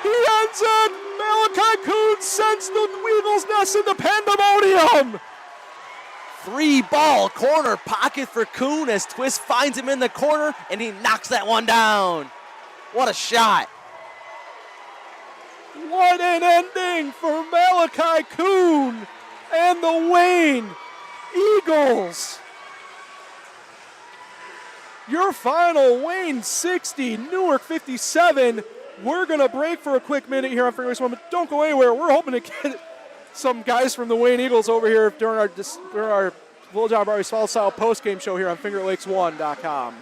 He ends it. Malachi Kuhn sends the Eagles' Nest into pandemonium. 3-ball corner pocket for Kuhn as Twist finds him in the corner and he knocks that one down. What a shot. What an ending for Malachi Kuhn and the Wayne Eagles. Your final, Wayne 60, Newark 57. We're going to break for a quick minute here on Freeway Swim, but don't go anywhere. We're hoping to get some guys from the Wayne Eagles over here during our Little John Barry Small Style post-game show here on FingerLakes1.com.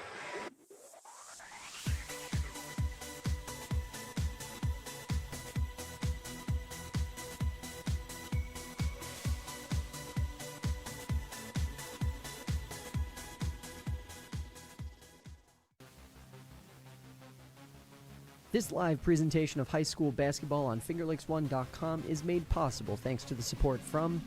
This live presentation of high school basketball on FingerLakes1.com is made possible thanks to the support from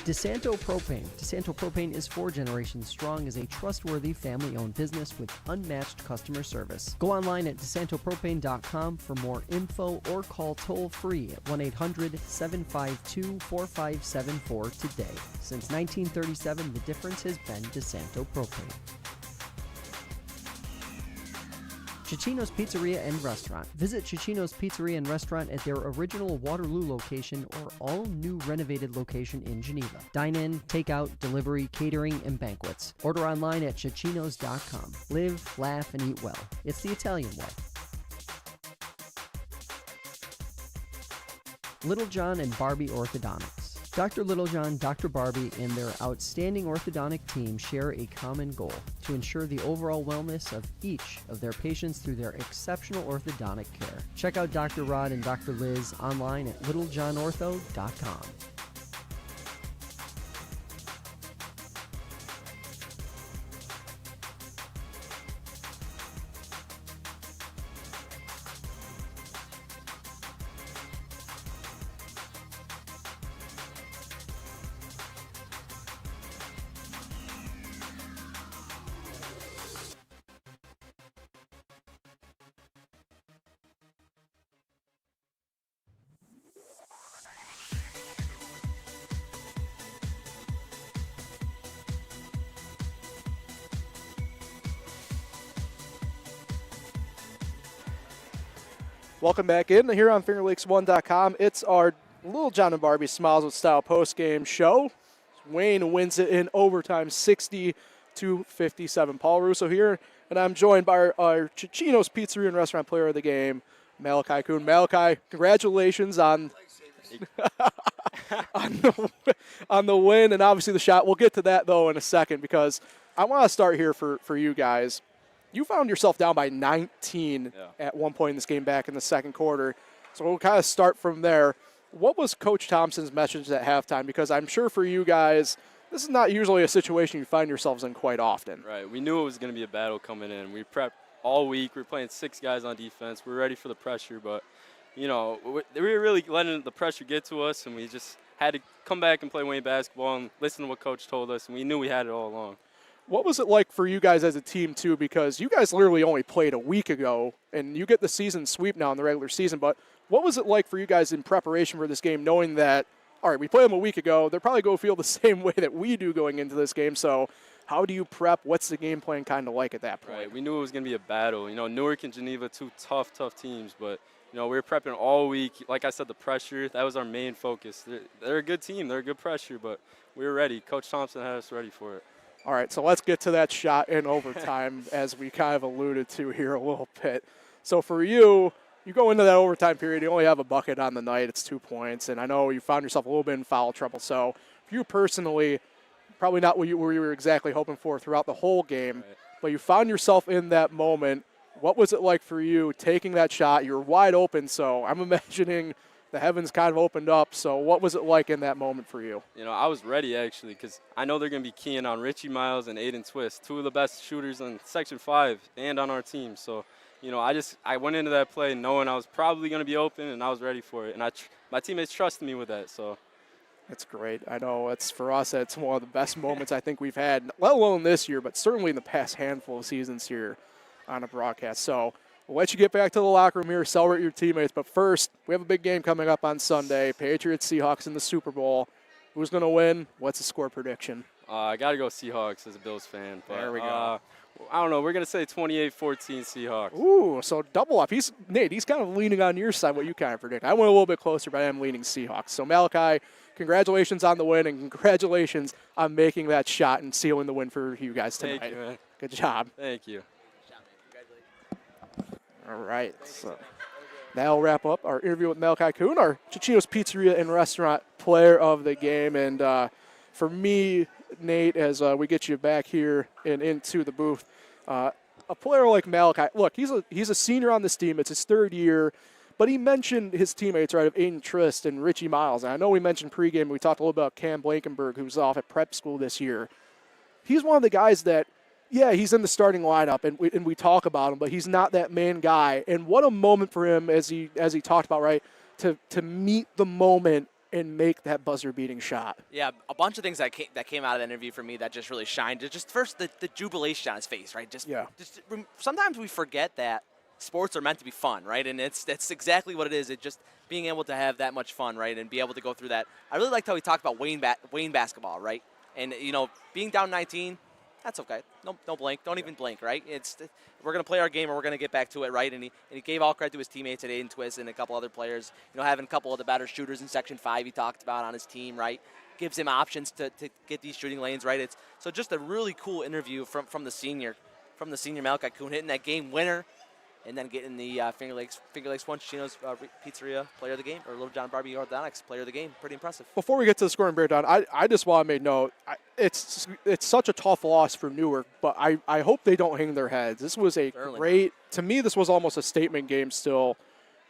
DeSanto Propane. DeSanto Propane is 4 generations strong as a trustworthy family-owned business with unmatched customer service. Go online at DeSantoPropane.com for more info or call toll-free at 1-800-752-4574 today. Since 1937, the difference has been DeSanto Propane. Cicino's Pizzeria and Restaurant. Visit Cicino's Pizzeria and Restaurant at their original Waterloo location or all-new renovated location in Geneva. Dine-in, takeout, delivery, catering, and banquets. Order online at Cicinos.com. Live, laugh, and eat well. It's the Italian way. Little John and Barbie Orthodontics. Dr. Littlejohn, Dr. Barbie, and their outstanding orthodontic team share a common goal: to ensure the overall wellness of each of their patients through their exceptional orthodontic care. Check out Dr. Rod and Dr. Liz online at littlejohnortho.com. Welcome back in here on FingerLakes1.com. It's our Little John and Barbie Smiles with Style postgame show. Wayne wins it in overtime, 60-57. Paul Russo here, and I'm joined by our Cicino's Pizzeria and Restaurant Player of the Game, Malachi Kuhn. Malachi, congratulations on on the win and obviously the shot. We'll get to that, though, in a second because I want to start here for you guys. You found yourself down by 19 at one point in this game back in the second quarter. So we'll kind of start from there. What was Coach Thompson's message at halftime? Because I'm sure for you guys, this is not usually a situation you find yourselves in quite often. Right. We knew it was going to be a battle coming in. We prepped all week. We were playing 6 guys on defense. We were ready for the pressure. But, you know, we were really letting the pressure get to us, and we just had to come back and play Wayne basketball and listen to what Coach told us, and we knew we had it all along. What was it like for you guys as a team, too? Because you guys literally only played a week ago, and you get the season sweep now in the regular season. But what was it like for you guys in preparation for this game, knowing that, all right, we played them a week ago. They're probably going to feel the same way that we do going into this game. So how do you prep? What's the game plan kind of like at that point? Right. We knew it was going to be a battle. You know, Newark and Geneva, 2 tough teams. But, you know, we were prepping all week. Like I said, the pressure, that was our main focus. They're a good team. They're a good pressure, but we were ready. Coach Thompson had us ready for it. All right, so let's get to that shot in overtime as we kind of alluded to here a little bit. So for you, you go into that overtime period, you only have a bucket on the night. It's 2 points, and I know you found yourself a little bit in foul trouble. So for you personally, probably not what you were exactly hoping for throughout the whole game, Right. but you found yourself in that moment. What was it like for you taking that shot? You were wide open, so I'm imagining the heavens kind of opened up. So what was it like in that moment for you? You know, I was ready, actually, because I know they're going to be keying on Richie Miles and Aiden Twist, 2 of the best shooters in Section 5 and on our team. So, you know, I went into that play knowing I was probably going to be open, and I was ready for it. And my teammates trusted me with that. So That's great. I know it's for us, it's one of the best moments I think we've had, let alone this year, but certainly in the past handful of seasons here on a broadcast. So we'll let you get back to the locker room here, celebrate your teammates. But first, we have a big game coming up on Sunday. Patriots, Seahawks in the Super Bowl. Who's going to win? What's the score prediction? I got to go Seahawks as a Bills fan. But, There we go. I don't know. We're going to say 28-14 Seahawks. Ooh, so double up. Nate, he's kind of leaning on your side, what you kind of predict. I went a little bit closer, but I am leaning Seahawks. So Malachi, congratulations on the win, and congratulations on making that shot and sealing the win for you guys tonight. Thank you, man. Good job. Thank you. All right, so that'll wrap up our interview with Malachi Kuhn, our Cicino's Pizzeria and Restaurant Player of the Game. And for me, Nate, as we get you back here and into the booth, a player like Malachi, look, he's a senior on this team. It's his 3rd year, but he mentioned his teammates, right, of Aiden Trist and Richie Miles. And I know we mentioned pregame, we talked a little about Cam Blankenberg, who's off at prep school this year. He's one of the guys that Yeah, he's in the starting lineup, and we talk about him, but he's not that main guy. And what a moment for him, as he talked about, right, to meet the moment and make that buzzer-beating shot. Yeah, a bunch of things that came out of the interview for me that just really shined. Just first, the jubilation on his face, right? Just sometimes we forget that sports are meant to be fun, right? And that's exactly what it is. It's just being able to have that much fun, right, and be able to go through that. I really liked how he talked about Wayne basketball, right? And, being down 19, that's okay. No blink. Don't even blink, right? We're going to play our game and we're going to get back to it, right? And he gave all credit to his teammates at Aiden Twist and a couple other players. Having a couple of the better shooters in Section 5 he talked about on his team, right? Gives him options to get these shooting lanes, right? So just a really cool interview from the senior Malachi Kuhn, hitting that game winner and then getting the Finger Lakes 1 Chino's Pizzeria Player of the Game, or Little John Barbie Orthodontics Player of the Game. Pretty impressive. Before we get to the scoring breakdown, I just want to make note, it's such a tough loss for Newark, but I hope they don't hang their heads. This was to me, this was almost a statement game still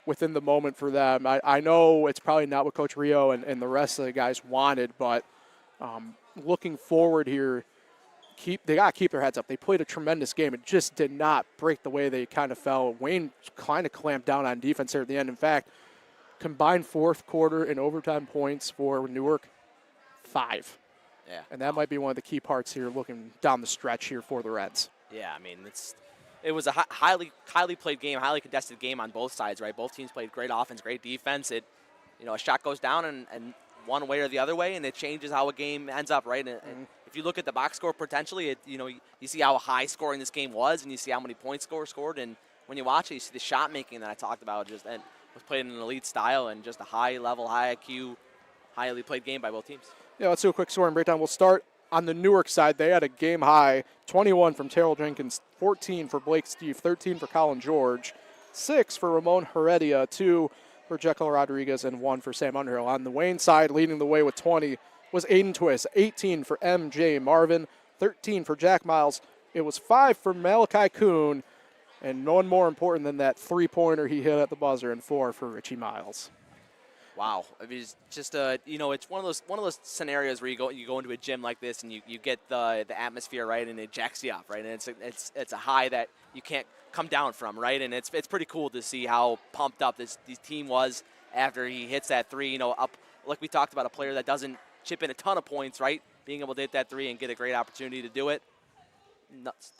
within the moment for them. I know it's probably not what Coach Rio and the rest of the guys wanted, but looking forward here, they got to keep their heads up. They played a tremendous game. It just did not break the way they kind of fell. Wayne kind of clamped down on defense there at the end. In fact, combined fourth quarter and overtime points for Newark, 5. Yeah. And that might be one of the key parts here looking down the stretch here for the Reds. Yeah, I mean, it was a highly played game, highly contested game on both sides, right? Both teams played great offense, great defense. A shot goes down and one way or the other way, and it changes how a game ends up, right? And if you look at the box score potentially, you see how high scoring this game was, and you see how many points scored, and when you watch it, you see the shot making that I talked about, and was played in an elite style and just a high level, high IQ, highly played game by both teams. Yeah, let's do a quick scoring breakdown. We'll start on the Newark side. They had a game high, 21 from Terrell Jenkins, 14 for Blake Steve, 13 for Colin George, 6 for Ramon Heredia, 2 for Jekyll Rodriguez, and 1 for Sam Underhill. On the Wayne side, leading the way with 20 was Aiden Twist, 18 for MJ Marvin, 13 for Jack Miles. It was 5 for Malachi Kuhn, and no one more important than that three-pointer he hit at the buzzer, and 4 for Richie Miles. Wow, I mean, it's just it's one of those scenarios where you go into a gym like this and you get the atmosphere right, and it jacks you up, right, and it's a high that you can't come down from, right, and it's pretty cool to see how pumped up this team was after he hits that three, up like we talked about, a player that doesn't chip in a ton of points, right, being able to hit that three and get a great opportunity to do it.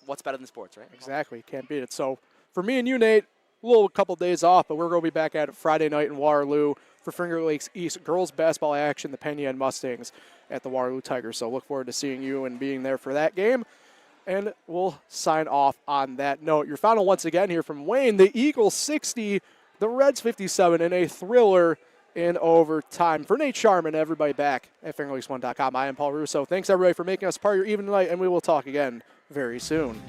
What's better than sports, right? Exactly, can't beat it. So for me and you, Nate, a couple days off, but we're going to be back at it Friday night in Waterloo for Finger Lakes East girls basketball action, the Penny and Mustangs at the Waterloo Tigers. So look forward to seeing you and being there for that game. And we'll sign off on that note. Your final once again here from Wayne, the Eagles 60, the Reds 57 in a thriller in overtime. For Nate Sharman, everybody back at FingerLakes1.com, I am Paul Russo. Thanks, everybody, for making us part of your evening tonight, and we will talk again very soon.